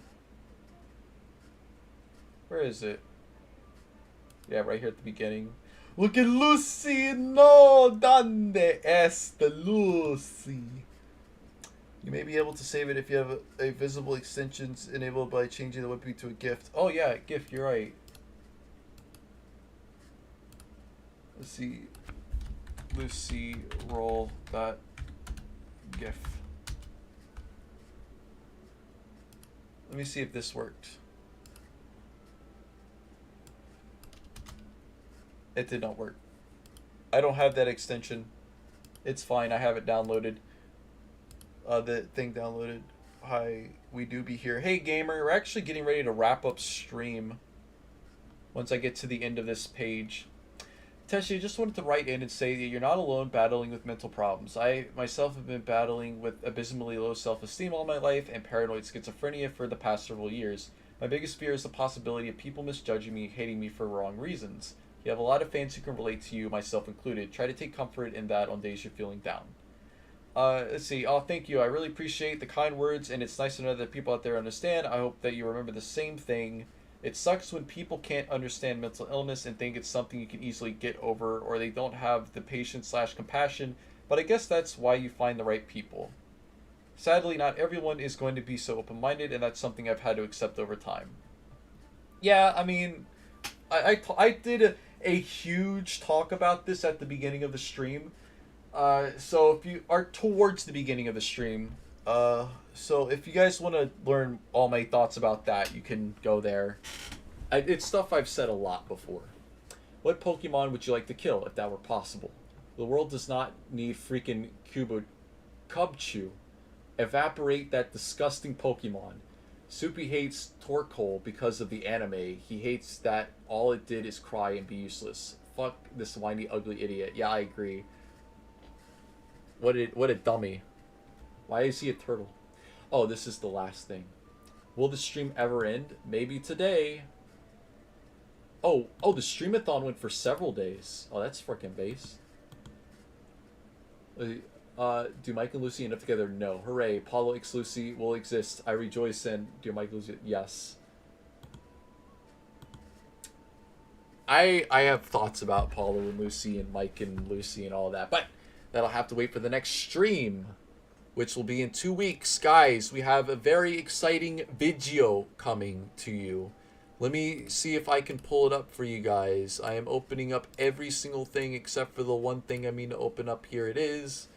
Where is it? Yeah, right here at the beginning. Look at Lucy! No! Donde Esta Lucy? You may be able to save it if you have a visible extensions enabled by changing the WebP to a GIF. Oh yeah, GIF, you're right. Let's see. Lucy roll that GIF. Let me see if this worked. It did not work. I don't have that extension. It's fine. I have it downloaded. The thing downloaded. Hi, we do be here. Hey, gamer. We're actually getting ready to wrap up stream once I get to the end of this page. Teshi, I just wanted to write in and say that you're not alone battling with mental problems. I myself have been battling with abysmally low self-esteem all my life and paranoid schizophrenia for the past several years. My biggest fear is the possibility of people misjudging me, hating me for wrong reasons. You have a lot of fans who can relate to you, myself included. Try to take comfort in that on days you're feeling down. Let's see. Oh, thank you. I really appreciate the kind words, and it's nice to know that people out there understand. I hope that you remember the same thing. It sucks when people can't understand mental illness and think it's something you can easily get over, or they don't have the patience/compassion, but I guess that's why you find the right people. Sadly, not everyone is going to be so open-minded, and that's something I've had to accept over time. Yeah, I mean, I did a huge talk about this at the beginning of the stream. So if you are towards the beginning of the stream, so if you guys want to learn all my thoughts about that, you can go there. It's stuff I've said a lot before. What Pokemon would you like to kill if that were possible? The world does not need freaking Cubchoo. Evaporate that disgusting Pokemon. Soupy hates Torkoal because of the anime. He hates that all it did is cry and be useless. Fuck this whiny, ugly idiot. Yeah, I agree. What a dummy. Why is he a turtle? Oh, this is the last thing. Will the stream ever end? Maybe today. Oh, the streamathon went for several days. Oh, that's freaking base. Do Mike and Lucy end up together? No. Hooray. Paulo x Lucy will exist. I rejoice in Dear Mike and Lucy. Yes. I have thoughts about Paulo and Lucy and Mike and Lucy and all that, but that'll have to wait for the next stream, which will be in 2 weeks. Guys, we have a very exciting video coming to you. Let me see if I can pull it up for you guys. I am opening up every single thing except for the one thing I mean to open up. Here it is.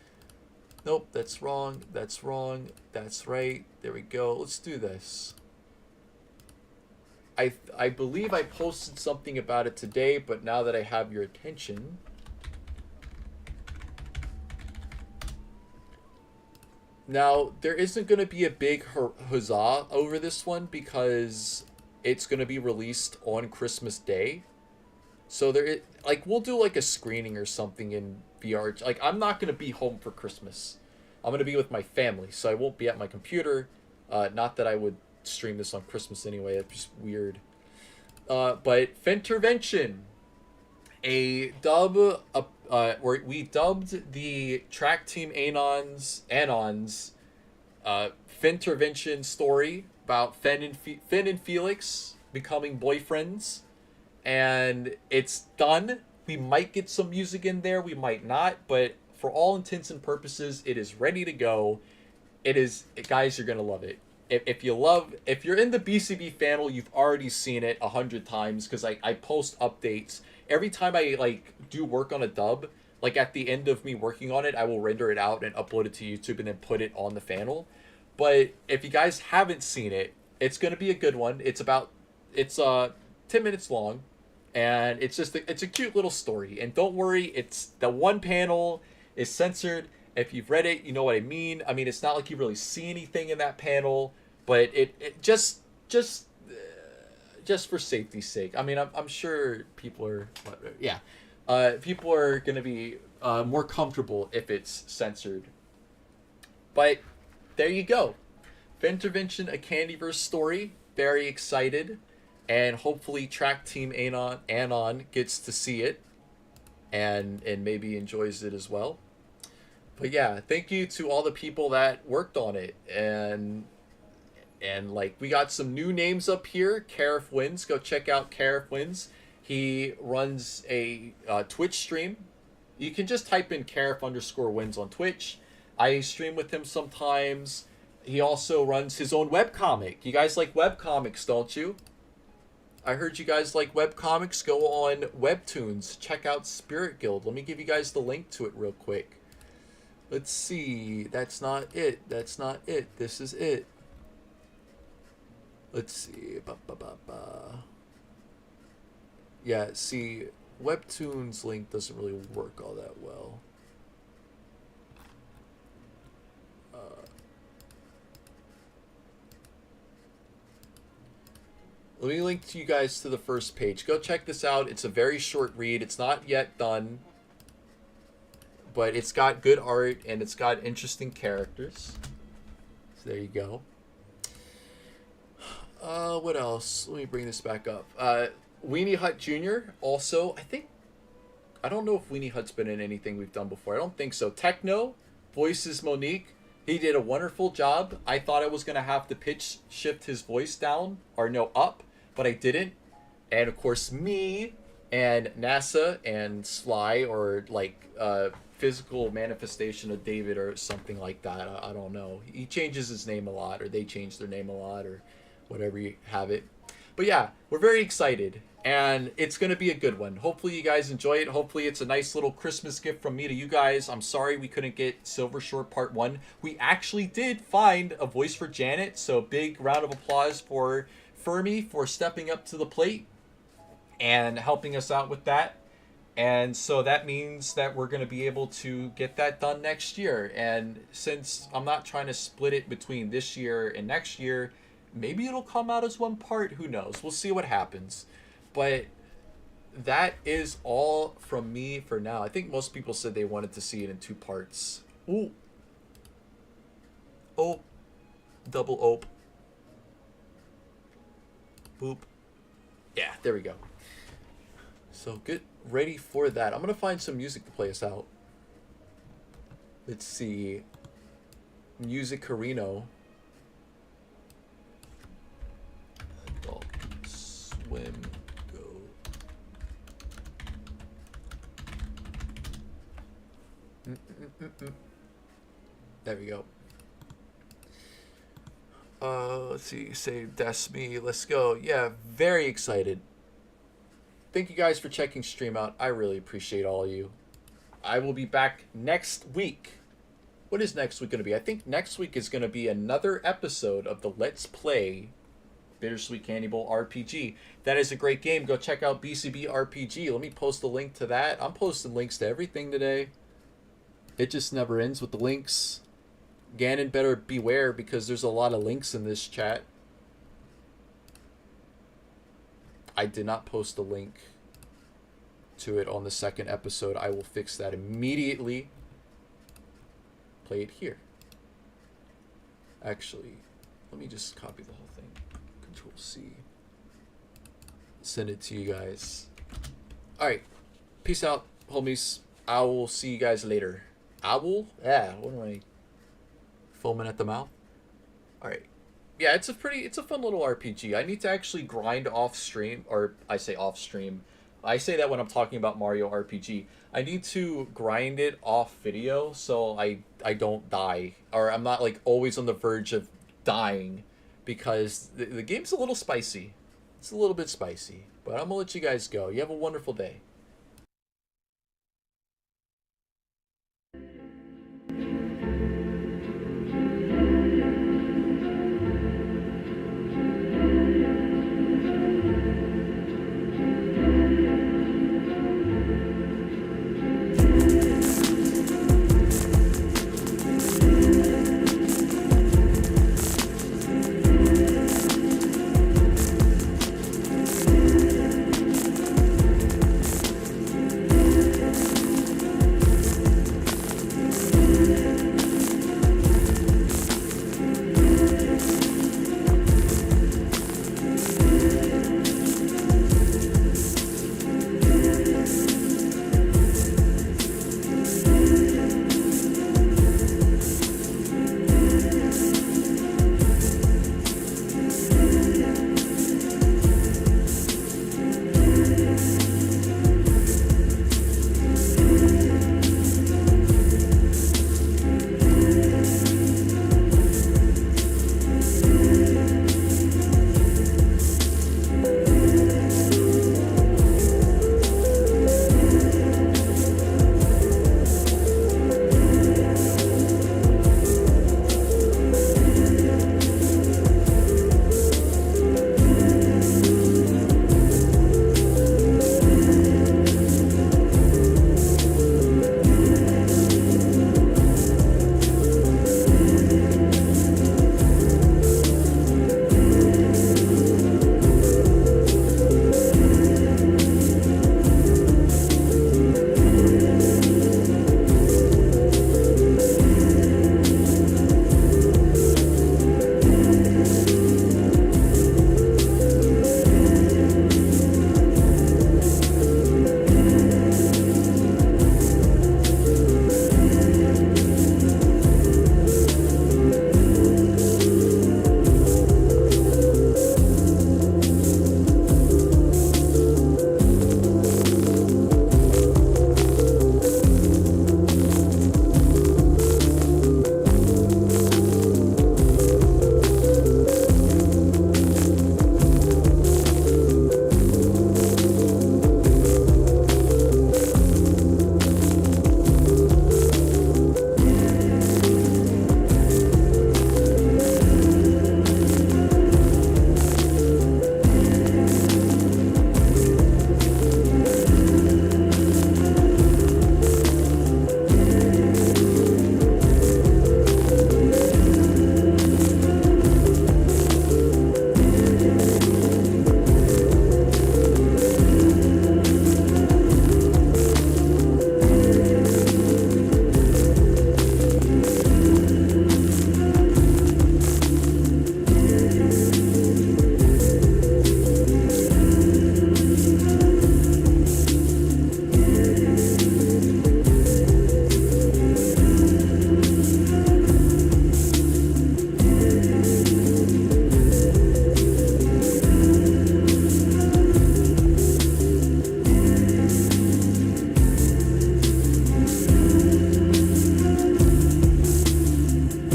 Nope, that's wrong. That's wrong. That's right. There we go. Let's do this. I believe I posted something about it today, but now that I have your attention... Now, there isn't going to be a big huzzah over this one because it's going to be released on Christmas Day. So we'll do like a screening or something in VR. Like, I'm not going to be home for Christmas. I'm going to be with my family, so I won't be at my computer. Not that I would stream this on Christmas anyway. It's just weird. But Fentervention, we dubbed the track team Anon's Fentervention story about Finn and Felix becoming boyfriends, and it's done. We might get some music in there, we might not, but for all intents and purposes, it is ready to go. Guys, you're gonna love it. if you love, if you're in the BCB family, you've already seen it 100 times because I post updates every time I like do work on a dub. Like at the end of me working on it, I will render it out and upload it to YouTube and then put it on the channel. But if you guys haven't seen it, it's gonna be a good one. It's 10 minutes long, and it's a cute little story. And don't worry, it's the one panel is censored. If you've read it, you know what I mean. I mean, it's not like you really see anything in that panel, but it just for safety's sake. I mean, I'm sure people are, yeah, people are gonna be more comfortable if it's censored. But there you go, Ventervention, a Candyverse story. Very excited, and hopefully Track Team Anon gets to see it, and maybe enjoys it as well. But yeah, thank you to all the people that worked on it, and like we got some new names up here. Carif Wins, go check out Carif Wins. He runs a Twitch stream. You can just type in Carif_wins on Twitch. I stream with him sometimes. He also runs his own webcomic. You guys like webcomics, don't you? I heard you guys like webcomics. Go on Webtoons. Check out Spirit Guild. Let me give you guys the link to it real quick. Let's see. That's not it. That's not it. This is it. Let's see. Yeah, see, Webtoons link doesn't really work all that well. Let me link to you guys to the first page. Go check this out. It's a very short read. It's not yet done, but it's got good art and it's got interesting characters. So there you go. What else? Let me bring this back up. Weenie Hut Jr. also, I don't know if Weenie Hut's been in anything we've done before. I don't think so. Techno voices Monique. He did a wonderful job. I thought I was going to have to pitch shift his voice down, or no, up, but I didn't. And of course, me and NASA and Sly, or like physical manifestation of David or something like that. I don't know. He changes his name a lot, or they change their name a lot, or whatever you have it. But yeah, we're very excited, and it's going to be a good one. Hopefully you guys enjoy it. Hopefully it's a nice little Christmas gift from me to you guys. I'm sorry we couldn't get Silver Shore Part 1. We actually did find a voice for Janet, so big round of applause for Fermi for stepping up to the plate and helping us out with that. And so that means that we're going to be able to get that done next year. And since I'm not trying to split it between this year and next year, maybe it'll come out as one part. Who knows? We'll see what happens. But that is all from me for now. I think most people said they wanted to see it in 2 parts. Ooh. Oh. Double ope. Boop. Yeah, there we go. So get ready for that. I'm going to find some music to play us out. Let's see. Music Carino. Adult Swim Go. There we go. Let's see. Save That's Me. Let's go. Yeah, very excited. Thank you guys for checking stream out. I really appreciate all of you. I will be back next week. What is next week going to be? I think next week is going to be another episode of the Let's Play Bittersweet Candy Bowl RPG. That is a great game. Go check out BCB RPG. Let me post a link to that. I'm posting links to everything today. It just never ends with the links. Ganon better beware because there's a lot of links in this chat. I did not post a link to it on the second episode. I will fix that immediately. Play it here. Actually, let me just copy the whole thing. Control C. Send it to you guys. Alright. Peace out, homies. I will see you guys later. Owl? Yeah, what am I? Foaming at the mouth? Alright. Yeah, it's a fun little RPG. I need to actually grind off stream, or I say off stream. I say that when I'm talking about Mario RPG. I need to grind it off video so I don't die, or I'm not like always on the verge of dying because the game's a little spicy. It's a little bit spicy, but I'm gonna let you guys go. You have a wonderful day.